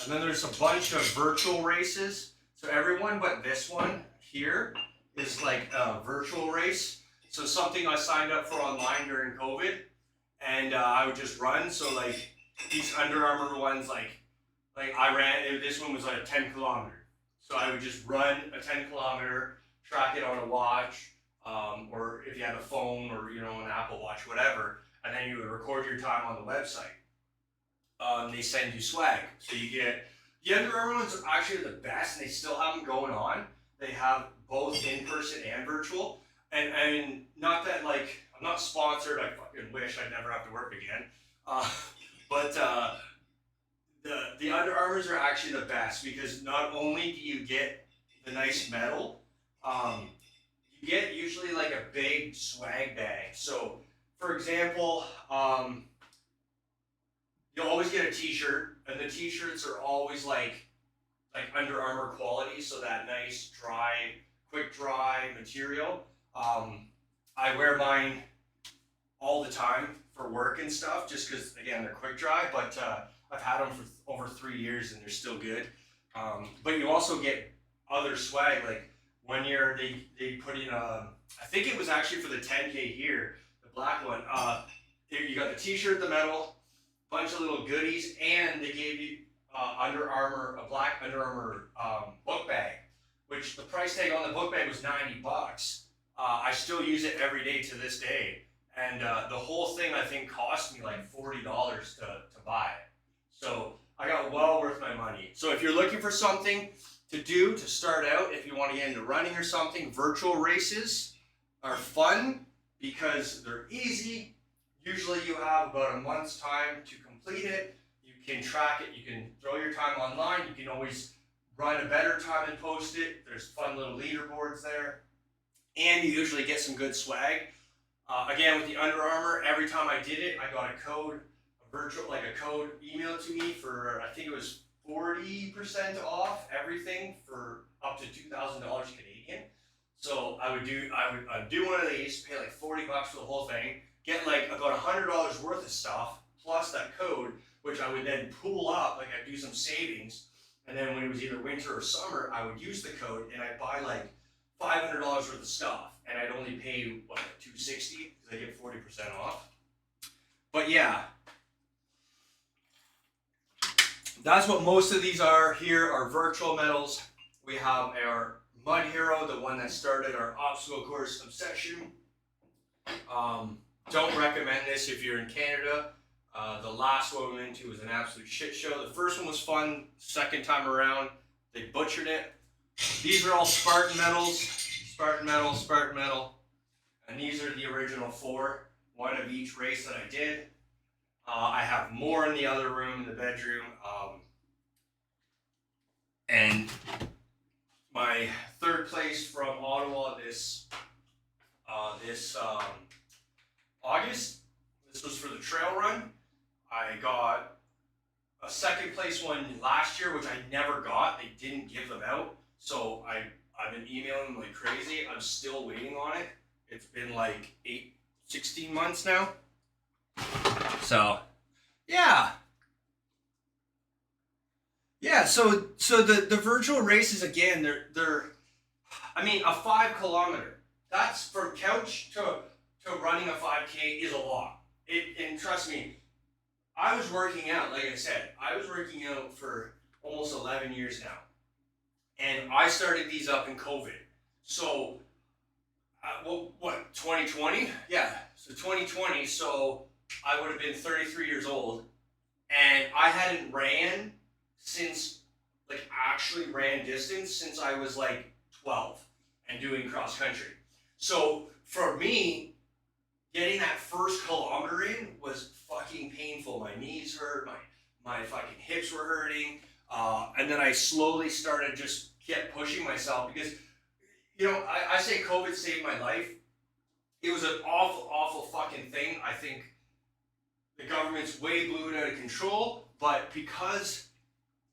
then there's a bunch of virtual races. So everyone but this one here is like a virtual race. So something I signed up for online during COVID, and I would just run. So like these Under Armour ones, like I ran. This one was like a 10 kilometer. So I would just run a 10 kilometer. Track it on a watch, or if you had a phone or an Apple Watch, whatever, and then you would record your time on the website. They send you swag, so you get The Under Armour ones are actually the best, and they still have them going on. They have both in person and virtual. And not that like I'm not sponsored. I fucking wish I'd never have to work again. But the Under Armours are actually the best because not only do you get the nice metal, you get usually like a big swag bag. So, for example, you'll always get a T-shirt, and the T-shirts are always like Under Armour quality, so that nice dry, quick dry material. I wear mine all the time for work and stuff, just because again they're quick dry. But I've had them for over 3 years, and they're still good. But you also get other swag, like when they put in I think it was actually for the 10K here, the black one. You got the T-shirt, the metal, bunch of little goodies, and they gave you Under Armour, a black Under Armour book bag, which the price tag on the book bag was $90. I still use it every day to this day, and the whole thing I think cost me like $40 to buy it. So I got well worth my money. So if you're looking for something to do to start out, if you want to get into running or something, virtual races are fun because they're easy. Usually you have about a month's time to complete it. You can track it, you can throw your time online, you can always run a better time and post it. There's fun little leaderboards there. And you usually get some good swag. Again, with the Under Armour, every time I did it, I got a code, a code emailed to me for, I think it was 40% off everything for up to $2,000 Canadian. So I'd do one of these, pay like $40 for the whole thing, get like about $100 worth of stuff, plus that code, which I would then pool up, like I'd do some savings, and then when it was either winter or summer, I would use the code and I'd buy like $500 worth of stuff, and I'd only pay what, like $260 because I get 40% off. But yeah, that's what most of these are. Here are virtual medals. We have our Mud Hero, the one that started our obstacle course obsession. Don't recommend this if you're in Canada. The last one we went to was an absolute shit show. The first one was fun. Second time around, they butchered it. These are all Spartan medals. Spartan medal, Spartan medal. And these are the original 4. One of each race that I did. I have more in the other room, in the bedroom. And my 3rd place from Ottawa this August. This was for the trail run. I got a 2nd place one last year, which I never got. They didn't give them out. So I've been emailing them like crazy. I'm still waiting on it. It's been like 16 months now. So, yeah. Yeah, so the virtual races, again, they're I mean, a 5 kilometer, that's from couch to running a 5K is a lot. And trust me, I was working out, like I said, I was working out for almost 11 years now. And I started these up in COVID. So, 2020? Yeah, so 2020, so I would have been 33 years old. And I hadn't ran actually ran distance since I was like 12 and doing cross country. So for me, getting that first kilometer in was fucking painful. My knees hurt, my fucking hips were hurting. And then I slowly started just kept pushing myself because, I say COVID saved my life. It was an awful, awful fucking thing. I think the government's way blew it out of control, but because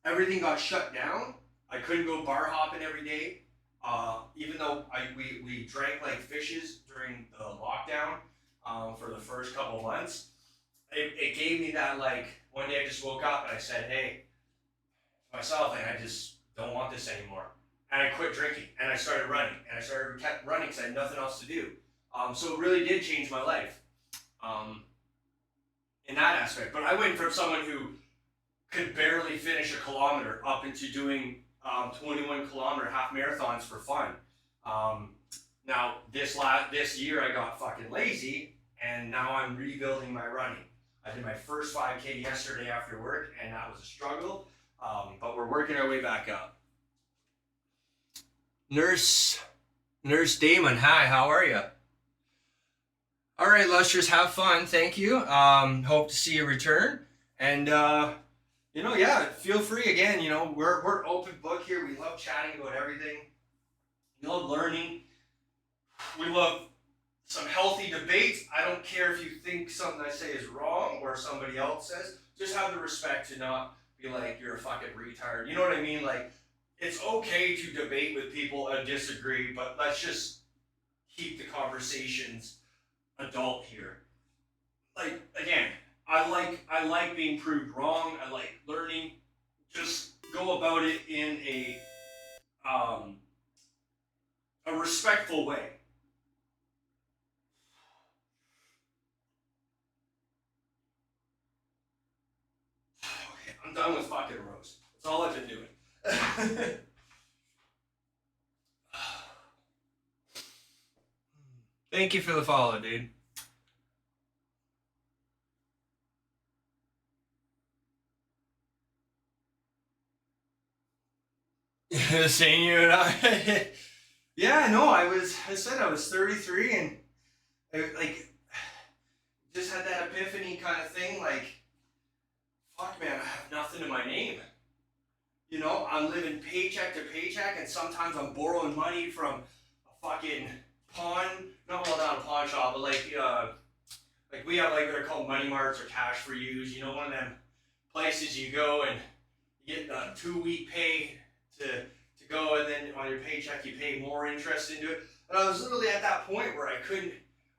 everything got shut down, I couldn't go bar hopping every day. Even though we drank like fishes during the lockdown for the first couple months, it gave me that, like, one day I just woke up and I said, hey, to myself, and I just don't want this anymore. And I quit drinking and I started running and I kept running because I had nothing else to do. So it really did change my life in that aspect. But I went from someone who could barely finish a kilometer up into doing 21 kilometer half marathons for fun. Now this year I got fucking lazy and now I'm rebuilding my running. I did my first 5K yesterday after work and that was a struggle. But we're working our way back up. Nurse Damon, hi, how are you? All right, Lustrous, have fun. Thank you. Hope to see you return. And yeah, feel free again. We're open book here. We love chatting about everything. We love learning. We love some healthy debates. I don't care if you think something I say is wrong or somebody else says. Just have the respect to not be like, you're a fucking retard. You know what I mean? Like, it's okay to debate with people and disagree, but let's just keep the conversations adult here. Like, again, I like being proved wrong. I like learning. Just go about it in a respectful way. Okay, I'm done with fucking roast. That's all I've been doing. Thank you for the follow, dude. Saying you and I. Yeah, no, I said I was 33 and just had that epiphany kind of thing, like, fuck man, I have nothing to my name. I'm living paycheck to paycheck, and sometimes I'm borrowing money from a fucking not a pawn shop, but like we have like what are called money marts or cash for yous, one of them places you go and you get a 2-week pay to go, and then on your paycheck you pay more interest into it. And I was literally at that point where I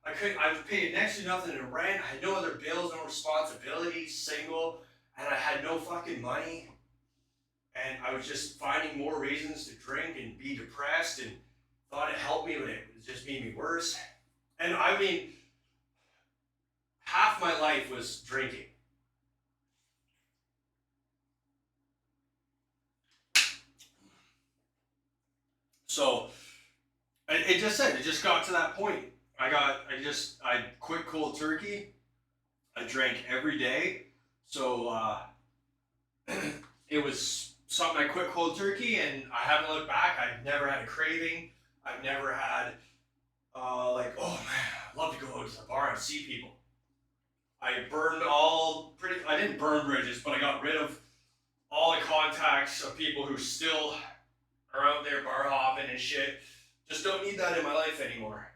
was paying next to nothing in rent, I had no other bills, no responsibilities, single, and I had no fucking money. And I was just finding more reasons to drink and be depressed, and thought it helped me, but it just made me worse. And I mean, half my life was drinking. So it just got to that point. I quit cold turkey. I drank every day. So it was something I quit cold turkey, and I haven't looked back. I've never had a craving. I've never had like, oh man, I'd love to go out to the bar and see people. I didn't burn bridges, but I got rid of all the contacts of people who still are out there bar hopping and shit. Just don't need that in my life anymore.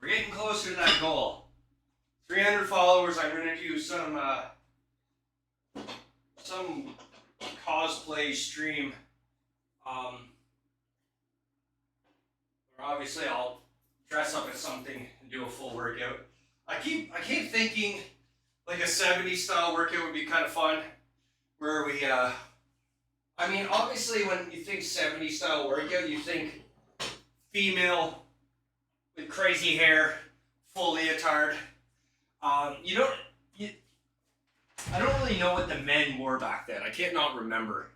We're getting closer to that goal. 300 followers. I'm gonna do some cosplay stream. Where obviously I'll dress up as something and do a full workout. I keep thinking like a 70s style workout would be kind of fun. Where we obviously when you think 70s style workout, you think female with crazy hair, full leotard. I don't really know what the men wore back then. I can't not remember.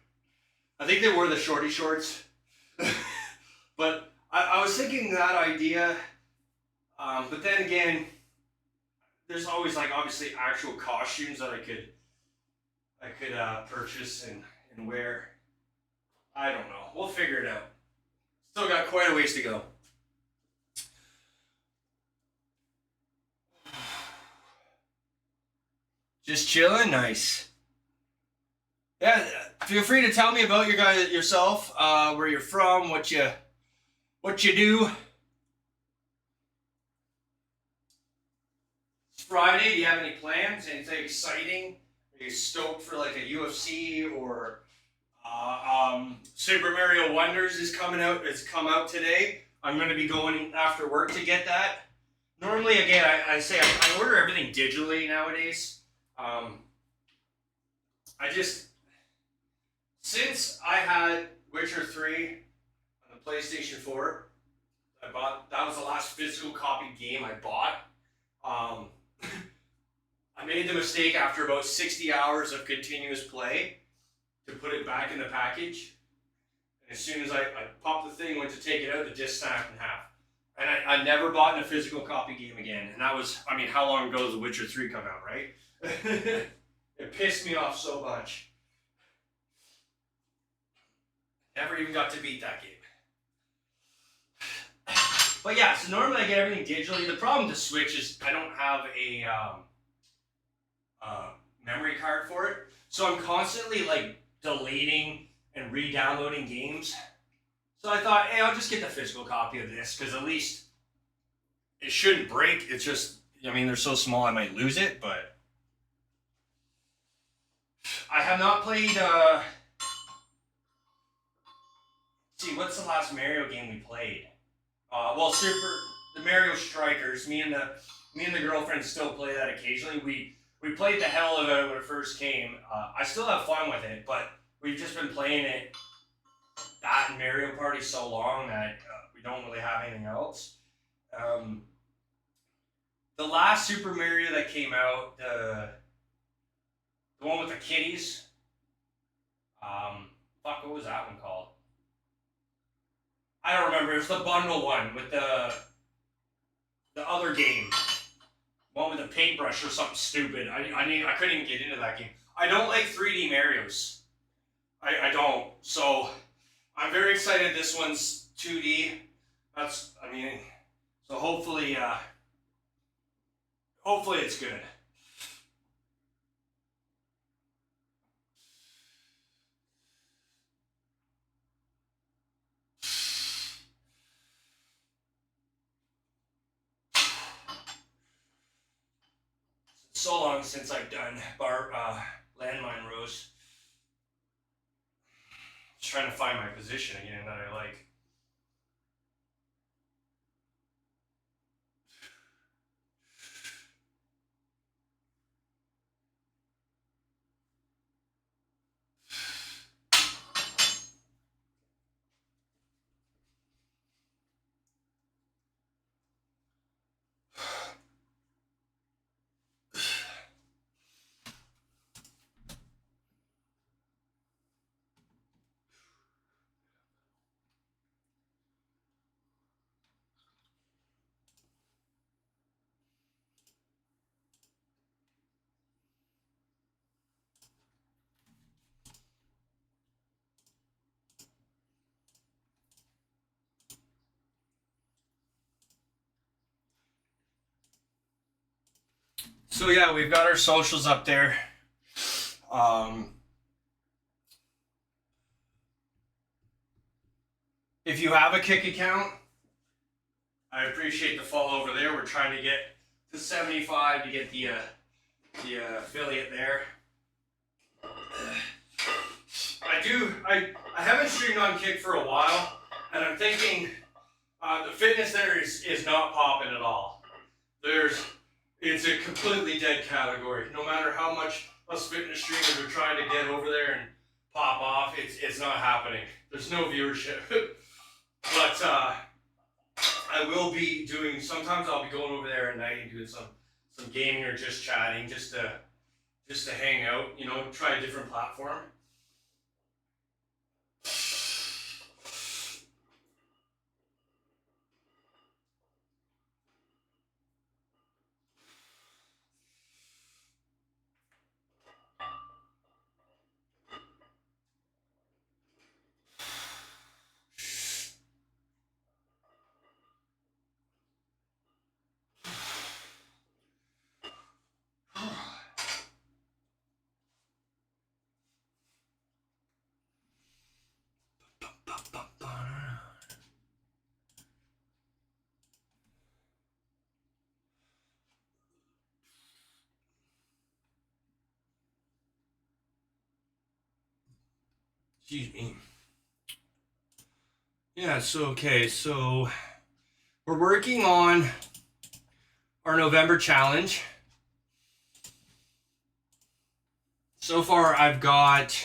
I think they wore the shorty shorts. But I was thinking that idea. But then again, there's always like obviously actual costumes that I could purchase and wear. I don't know. We'll figure it out. Still got quite a ways to go. Just chilling, nice. Yeah, feel free to tell me about yourself, where you're from, what you do. It's Friday. Do you have any plans? Anything exciting? Are you stoked for like a UFC or Super Mario Wonders is coming out? It's come out today. I'm going to be going after work to get that. Normally, again, I say I order everything digitally nowadays. I just, since I had Witcher 3 on the PlayStation 4, that was the last physical copy game I bought. I made the mistake after about 60 hours of continuous play to put it back in the package. And as soon as I popped the thing, went to take it out, the disc snapped in half. And I never bought in a physical copy game again. And that was, I mean, how long ago did The Witcher 3 come out, right? It pissed me off so much. Never even got to beat that game. But yeah, so normally I get everything digitally. The problem with the Switch is I don't have a memory card for it. So I'm constantly like deleting and re-downloading games. So I thought, hey, I'll just get the physical copy of this because at least it shouldn't break. It's just, I mean, they're so small I might lose it, but I have not played, see, what's the last Mario game we played? Well, the Mario Strikers. Me and the girlfriend still play that occasionally. We played the hell of it when it first came. I still have fun with it, but we've just been playing it, that and Mario Party, so long that we don't really have anything else. The last Super Mario that came out, the one with the kitties. What was that one called? I don't remember. It was the bundle one with the other game. One with a paintbrush or something stupid. I couldn't even get into that game. I don't like 3D Marios. I don't. So I'm very excited this one's 2D. So hopefully it's good. So long since I've done landmine rows. Just trying to find my position again that I like. So yeah, we've got our socials up there. If you have a Kick account, I appreciate the follow over there. We're trying to get to 75 to get the affiliate there. I haven't streamed on Kick for a while, and I'm thinking the fitness there is not popping at all. It's a completely dead category. No matter how much us fitness streamers are trying to get over there and pop off, it's not happening. There's no viewership. But I will be doing, sometimes I'll be going over there at night and doing some gaming or just chatting, just to hang out, try a different platform. Excuse me. Yeah, so we're working on our November challenge. So far, I've got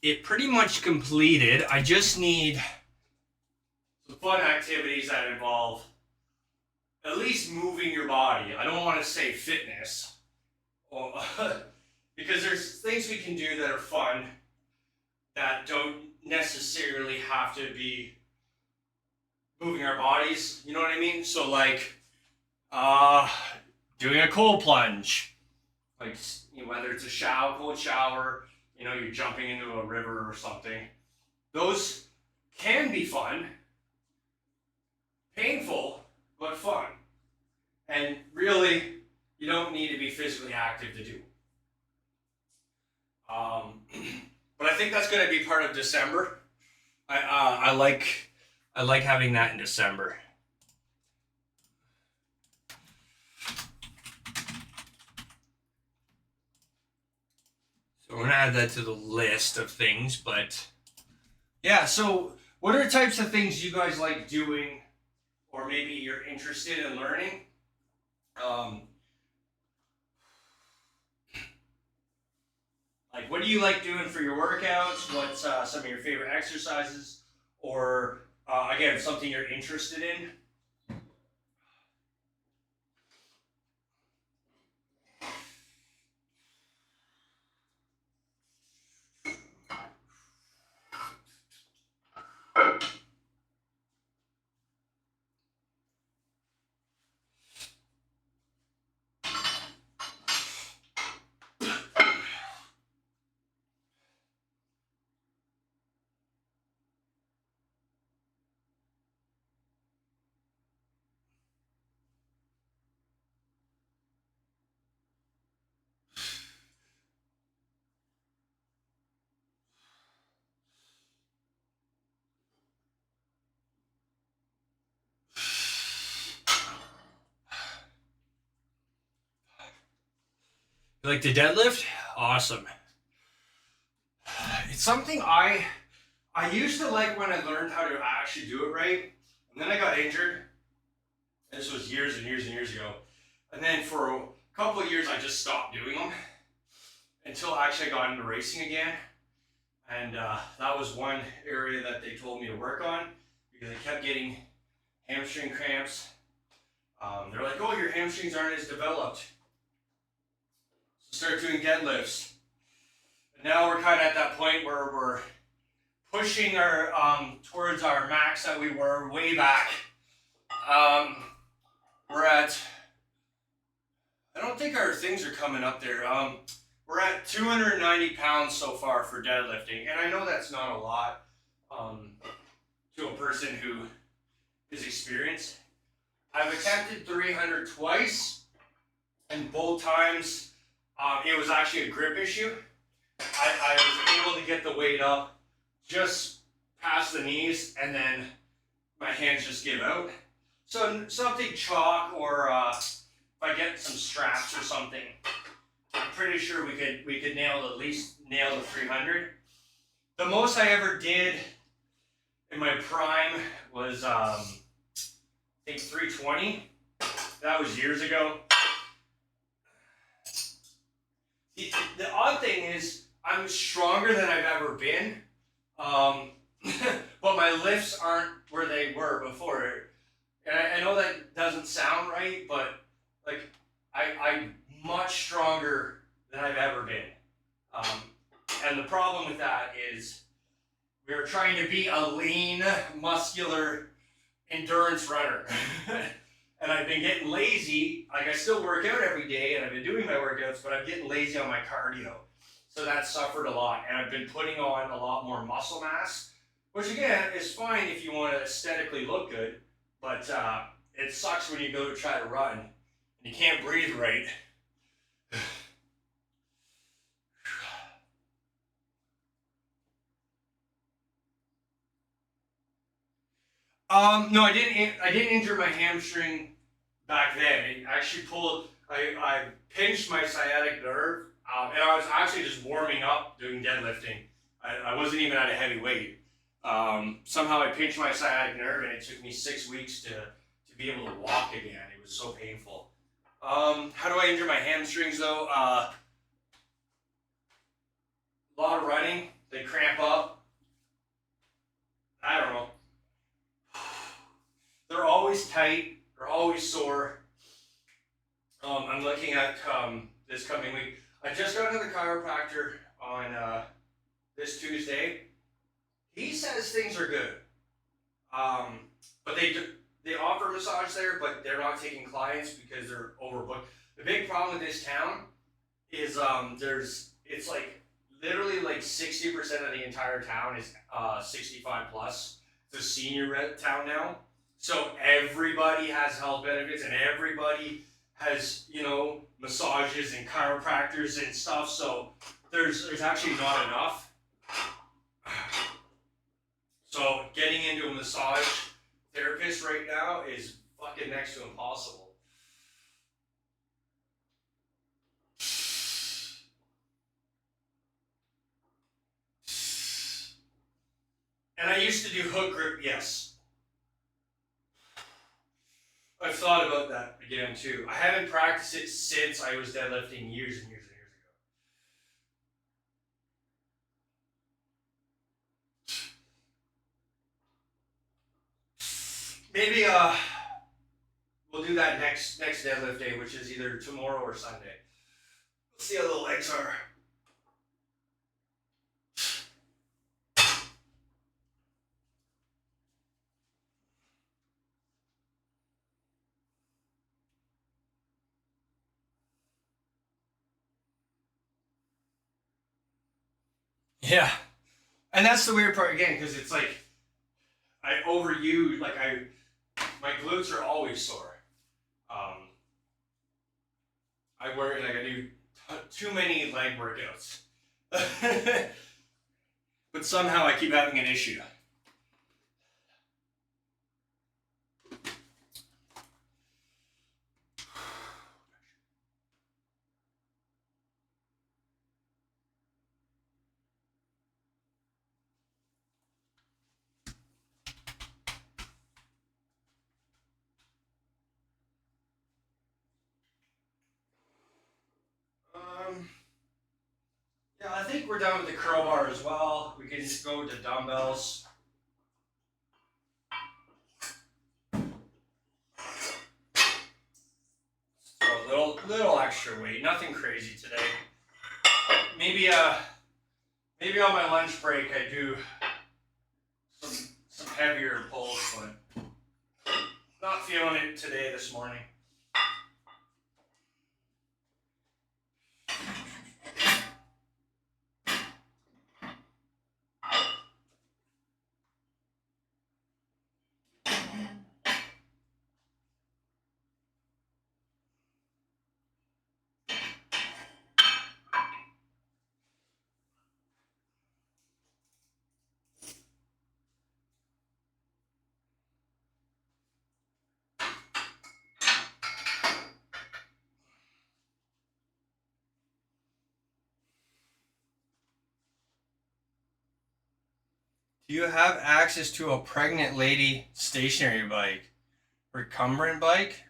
it pretty much completed. I just need some fun activities that involve at least moving your body. I don't want to say fitness, because there's things we can do that are fun that don't necessarily have to be moving our bodies. You know what I mean? So like doing a cold plunge, like whether it's a cold shower, you're jumping into a river or something. Those can be fun, painful, but fun. And really, you don't need to be physically active to do. But I think that's going to be part of December. I like having that in December. So we're going to add that to the list of things, but yeah, so what are the types of things you guys like doing, or maybe you're interested in learning? Like, what do you like doing for your workouts? What's some of your favorite exercises? Or, again, something you're interested in? You like to deadlift? Awesome. It's something I used to like when I learned how to actually do it right. And then I got injured. This was years and years and years ago. And then for a couple of years, I just stopped doing them until actually I got into racing again. And that was one area that they told me to work on, because I kept getting hamstring cramps. They're like, oh, your hamstrings aren't as developed. So start doing deadlifts. And now we're kind of at that point where we're pushing our towards our max that we were way back. We're at, I don't think our things are coming up there. We're at 290 pounds so far for deadlifting. And I know that's not a lot to a person who is experienced. I've attempted 300 twice, and both times it was actually a grip issue. I was able to get the weight up just past the knees, and then my hands just give out. So something chalk, or if I get some straps or something, I'm pretty sure we could at least nail the 300. The most I ever did in my prime was I think 320. That was years ago. The odd thing is I'm stronger than I've ever been, but my lifts aren't where they were before. And I know that doesn't sound right, but like I'm much stronger than I've ever been. And the problem with that is we were trying to be a lean, muscular endurance runner. And I've been getting lazy. Like, I still work out every day, and I've been doing my workouts, but I'm getting lazy on my cardio. So that suffered a lot. And I've been putting on a lot more muscle mass, which again is fine if you want to aesthetically look good, but it sucks when you go to try to run and you can't breathe right. No, I didn't injure my hamstring back then. It actually pulled. I pinched my sciatic nerve, and I was actually just warming up doing deadlifting. I wasn't even at a heavy weight. Somehow I pinched my sciatic nerve, and it took me 6 weeks to be able to walk again. It was so painful. How do I injure my hamstrings though? a lot of running, they cramp up. I don't know. They're always tight. They're always sore. I'm looking at this coming week. I just got to the chiropractor on this Tuesday. He says things are good. But they offer massage there, but they're not taking clients because they're overbooked. The big problem with this town is it's like literally like 60% of the entire town is 65 plus. It's a senior town now, so everybody has health benefits and everybody has massages and chiropractors and stuff. So there's actually not enough. So getting into a massage therapist right now is fucking next to impossible. And I used to do hook grip, yes. I've thought about that again too. I haven't practiced it since I was deadlifting years and years and years ago. Maybe we'll do that next deadlift day, which is either tomorrow or Sunday. We'll see how the legs are. Yeah, and that's the weird part again, because it's like I overuse, like my glutes are always sore. I work like I do too many leg workouts, but somehow I keep having an issue. Yeah, I think we're done with the curl bar as well. We can just go to dumbbells. So a little extra weight, nothing crazy today. Maybe on my lunch break I do some heavier pulls, but not feeling it today this morning. Do you have access to a pregnant lady stationary bike? Recumbent bike?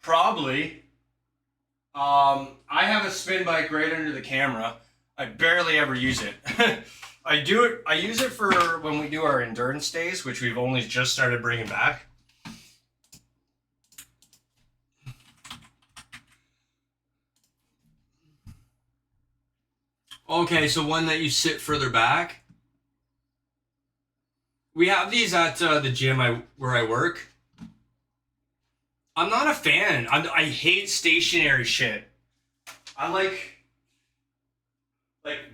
Probably. I have a spin bike right under the camera. I barely ever use it. I use it for when we do our endurance days, which we've only just started bringing back. Okay, so one that you sit further back. We have these at the gym where I work. I'm not a fan. I hate stationary shit. I like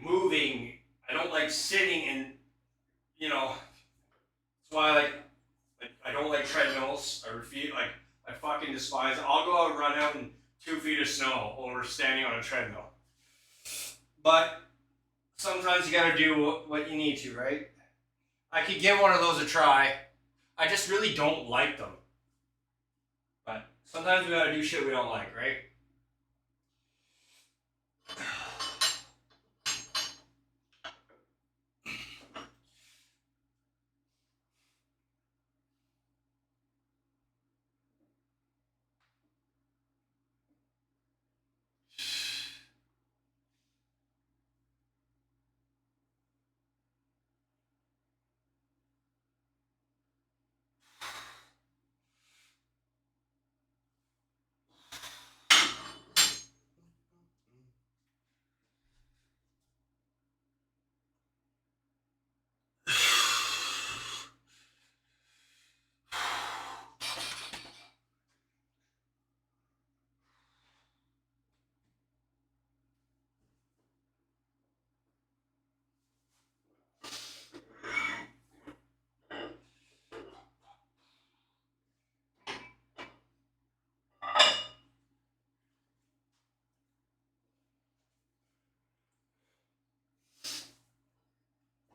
moving. I don't like sitting and that's why I don't like treadmills. I refuse. I fucking despise it. I'll go out and run out in 2 feet of snow while we're standing on a treadmill. But sometimes you gotta do what you need to, right? I could give one of those a try. I just really don't like them. But sometimes we gotta do shit we don't like, right?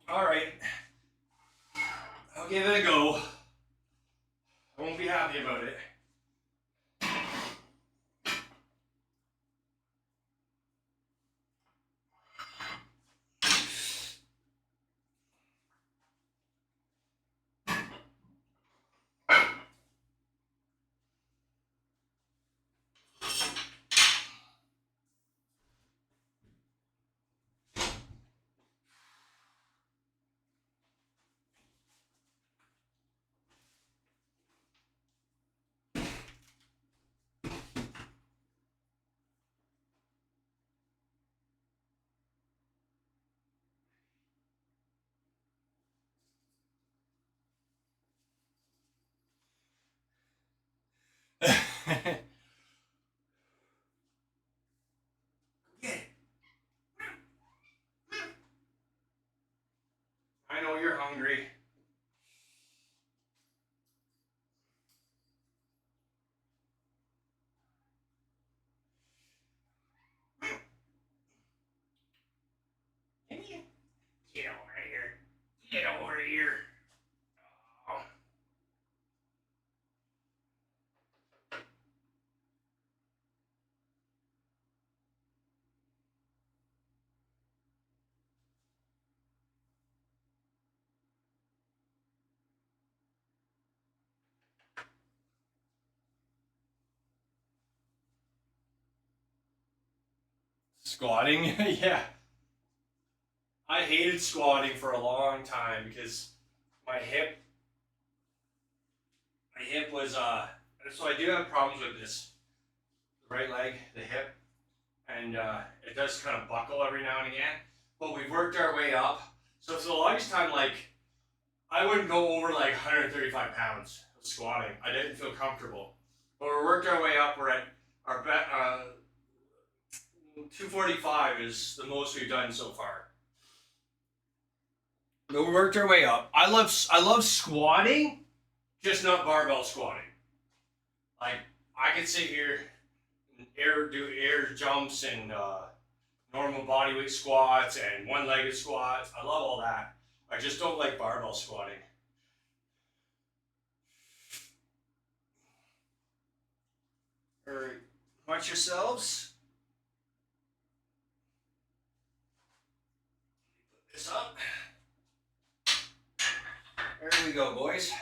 Alright. I'll give it a go. I won't be happy about it. Get it. I know you're hungry. Get over here. Get over here. Oh. Squatting? Yeah. I hated squatting for a long time because my hip was so I do have problems with this. The right leg, the hip, and it does kind of buckle every now and again. But we've worked our way up. So for the longest time, like I wouldn't go over like 135 pounds of squatting. I didn't feel comfortable. But we worked our way up. We're at our 245 is the most we've done so far. But we worked our way up. I love squatting, just not barbell squatting. Like I could sit here and do air jumps and normal bodyweight squats and one-legged squats. I love all that. I just don't like barbell squatting. Alright, watch yourselves. Put this up. There we go, boys.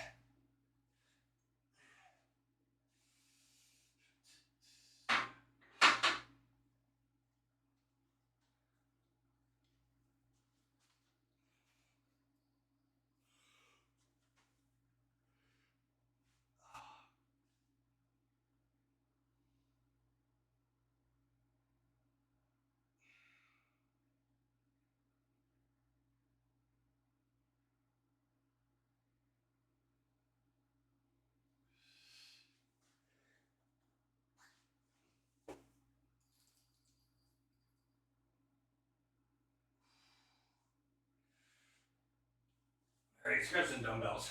Alright, let's grab some dumbbells.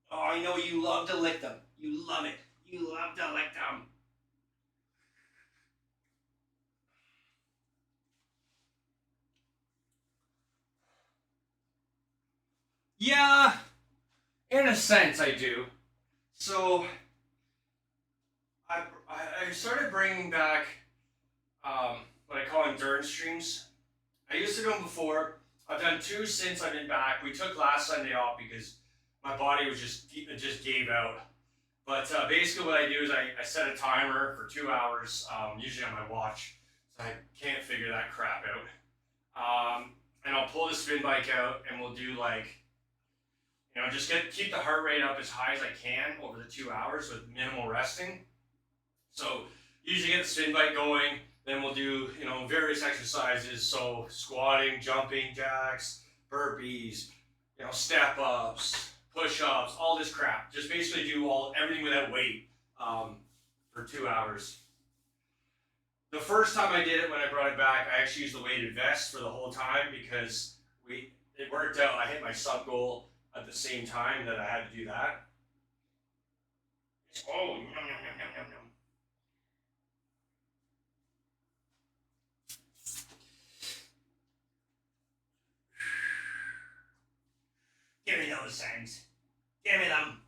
Oh, I know you love to lick them. You love it. You love to lick them. Yeah, in a sense I do. So, I started bringing back what I call endurance streams. I used to do them before. I've done 2 since I've been back. We took last Sunday off because my body was just gave out. But basically what I do is I set a timer for 2 hours, usually on my watch, so I can't figure that crap out. And I'll pull the spin bike out and we'll do like, You know, just keep the heart rate up as high as I can over the 2 hours with minimal resting. So usually get the spin bike going, then we'll do, you know, various exercises. So squatting, jumping jacks, burpees, you know, step ups, push ups, all this crap. Just basically do everything without weight for 2 hours. The first time I did it, when I brought it back, I actually used the weighted vest for the whole time because it worked out. I hit my sub goal at the same time that I had to do that. Oh, yum, yum, yum, yum, yum, yum. Give me those things. Give me them.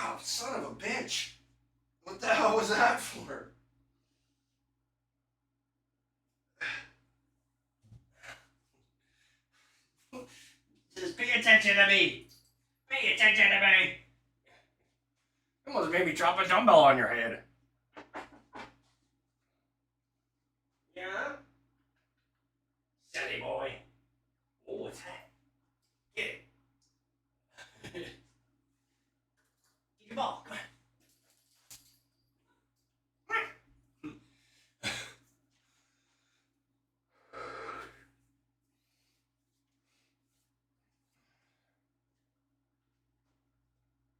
Ow, son of a bitch. What the hell was that for? Just pay attention to me. Pay attention to me. You almost made me drop a dumbbell on your head. Yeah? Silly boy. Oh, what's that? Get it. Get your ball. Come on.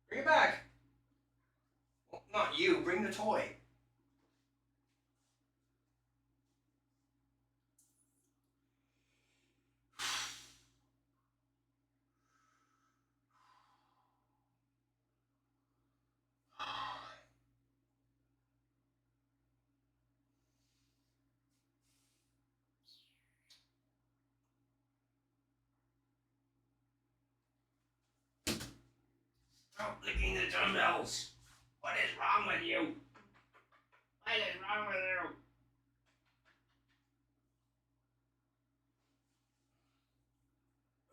Bring it back. Well, not you. Bring the toy. Stop licking the dumbbells. What is wrong with you? What is wrong with you?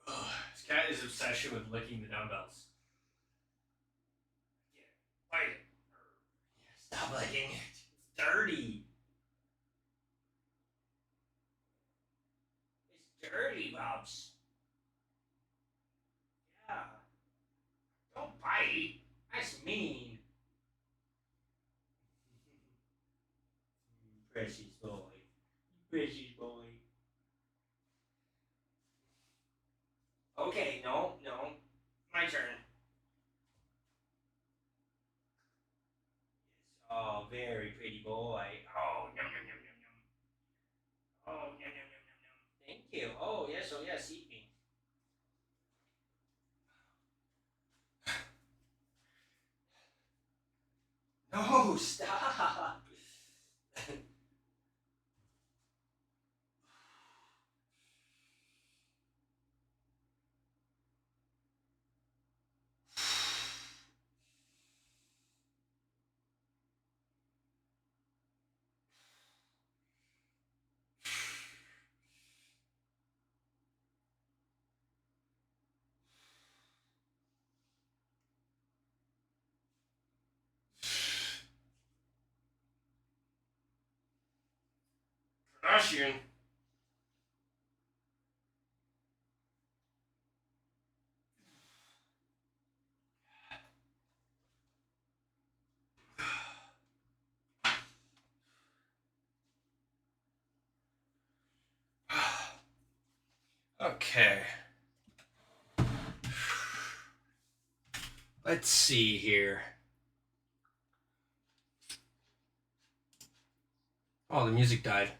Ugh, this cat is obsession with licking the dumbbells. Yeah, bite it. Stop licking it. It's dirty. It's dirty, Bubs. Yeah. Don't bite. That's mean. Precious boy. Precious boy. Okay, no. My turn. Oh, very pretty boy. Oh, yum, yum, yum, yum, yum. Oh, yum, yum, yum, yum, yum. Thank you. Oh, yes, eat me. No, stop. Kardashian. Okay. Let's see here. Oh, the music died.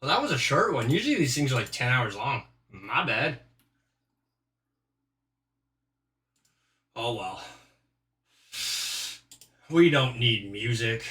Well, that was a short one. Usually these things are like 10 hours long. My bad. Oh well. We don't need music.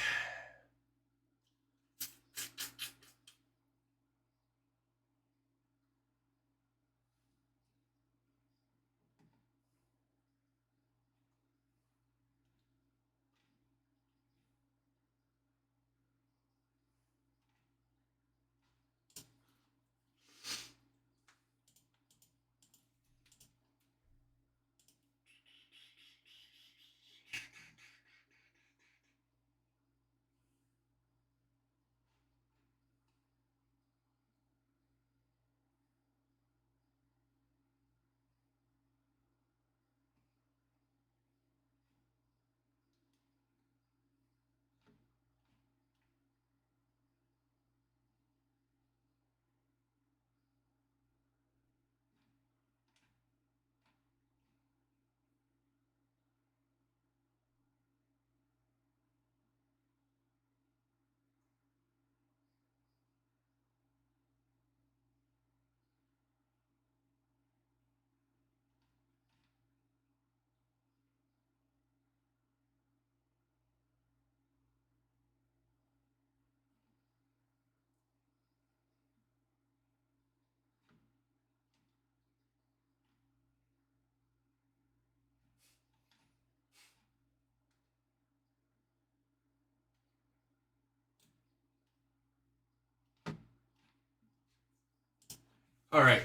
All right.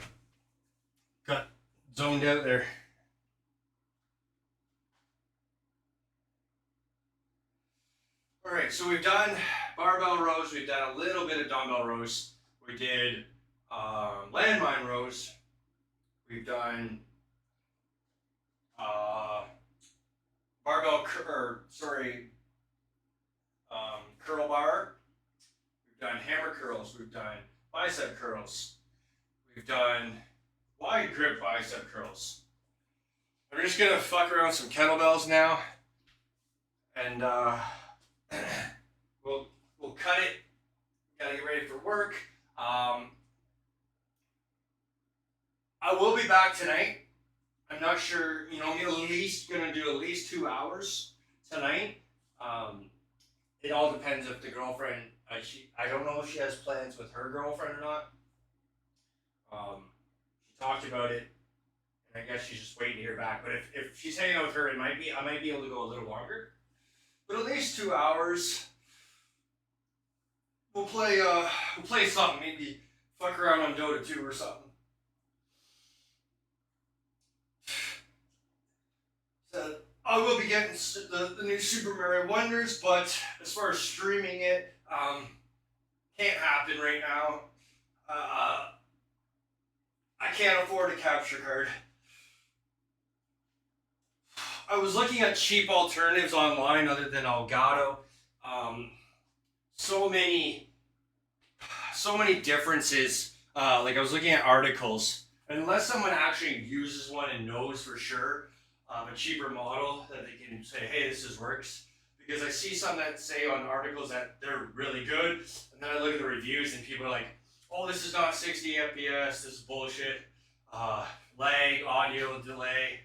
Got zoned out there. All right, so we've done barbell rows. We've done a little bit of dumbbell rows. We did landmine rows. We've done curl bar. We've done hammer curls. We've done bicep curls. We've done wide grip bicep curls. I'm just gonna fuck around with some kettlebells now, and we'll cut it. Gotta get ready for work. I will be back tonight. I'm not sure. You know, I'm gonna do at least 2 hours tonight. It all depends if the girlfriend. I don't know if she has plans with her girlfriend or not. She talked about it, and I guess she's just waiting to hear back. But if she's hanging out with her, I might be able to go a little longer. But at least 2 hours. We'll play something. Maybe fuck around on Dota 2 or something. So I will be getting the new Super Mario Wonders, but as far as streaming it, can't happen right now. I can't afford a capture card. I was looking at cheap alternatives online other than Elgato. So many differences. Like I was looking at articles. Unless someone actually uses one and knows for sure a cheaper model that they can say, hey, this works. Because I see some that say on articles that they're really good, and then I look at the reviews and people are like, oh, this is not 60 FPS, this is bullshit. Lag, audio delay.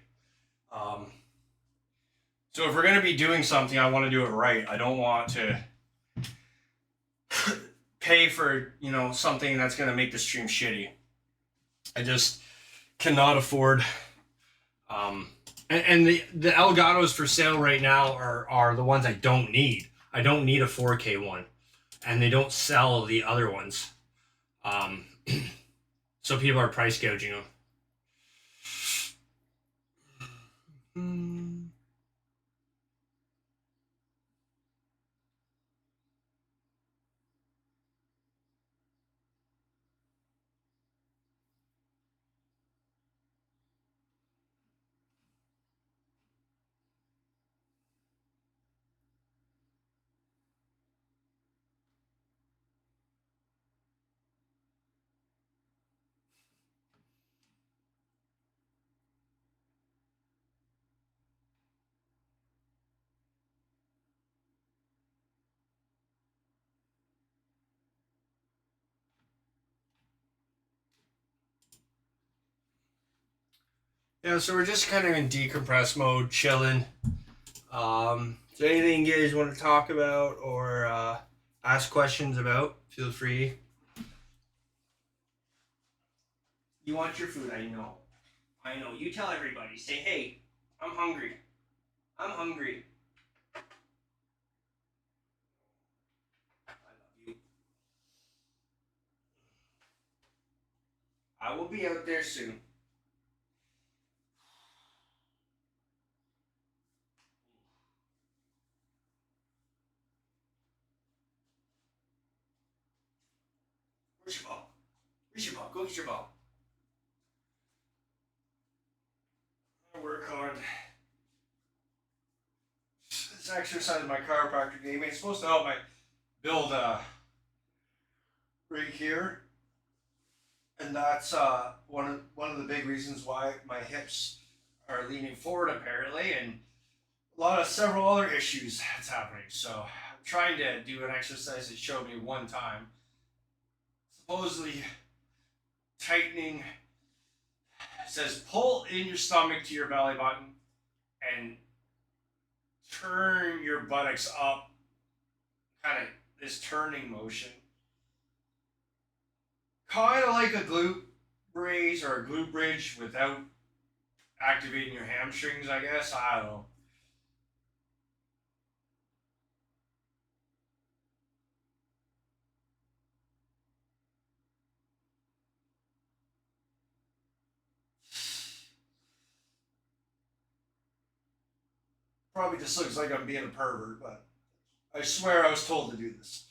So if we're gonna be doing something, I want to do it right. I don't want to pay for, you know, something that's gonna make the stream shitty. I just cannot afford. And the Elgatos for sale right now are the ones I don't need. I don't need a 4K one, and they don't sell the other ones. So people are price gouging them. Yeah, so we're just kind of in decompress mode, chilling. So anything you guys want to talk about or ask questions about, feel free. You want your food, I know. I know. You tell everybody. Say, hey, I'm hungry. I'm hungry. I love you. I will be out there soon. Where's your ball? Where's your ball? Go get your ball. I work on this exercise my chiropractor gave me. It's supposed to help my build right here. And that's one of the big reasons why my hips are leaning forward apparently, and several other issues that's happening. So I'm trying to do an exercise that showed me one time. Supposedly tightening. It says pull in your stomach to your belly button and turn your buttocks up. Kind of this turning motion. Kind of like a glute raise or a glute bridge without activating your hamstrings, I guess. I don't know. Probably just looks like I'm being a pervert, but I swear I was told to do this.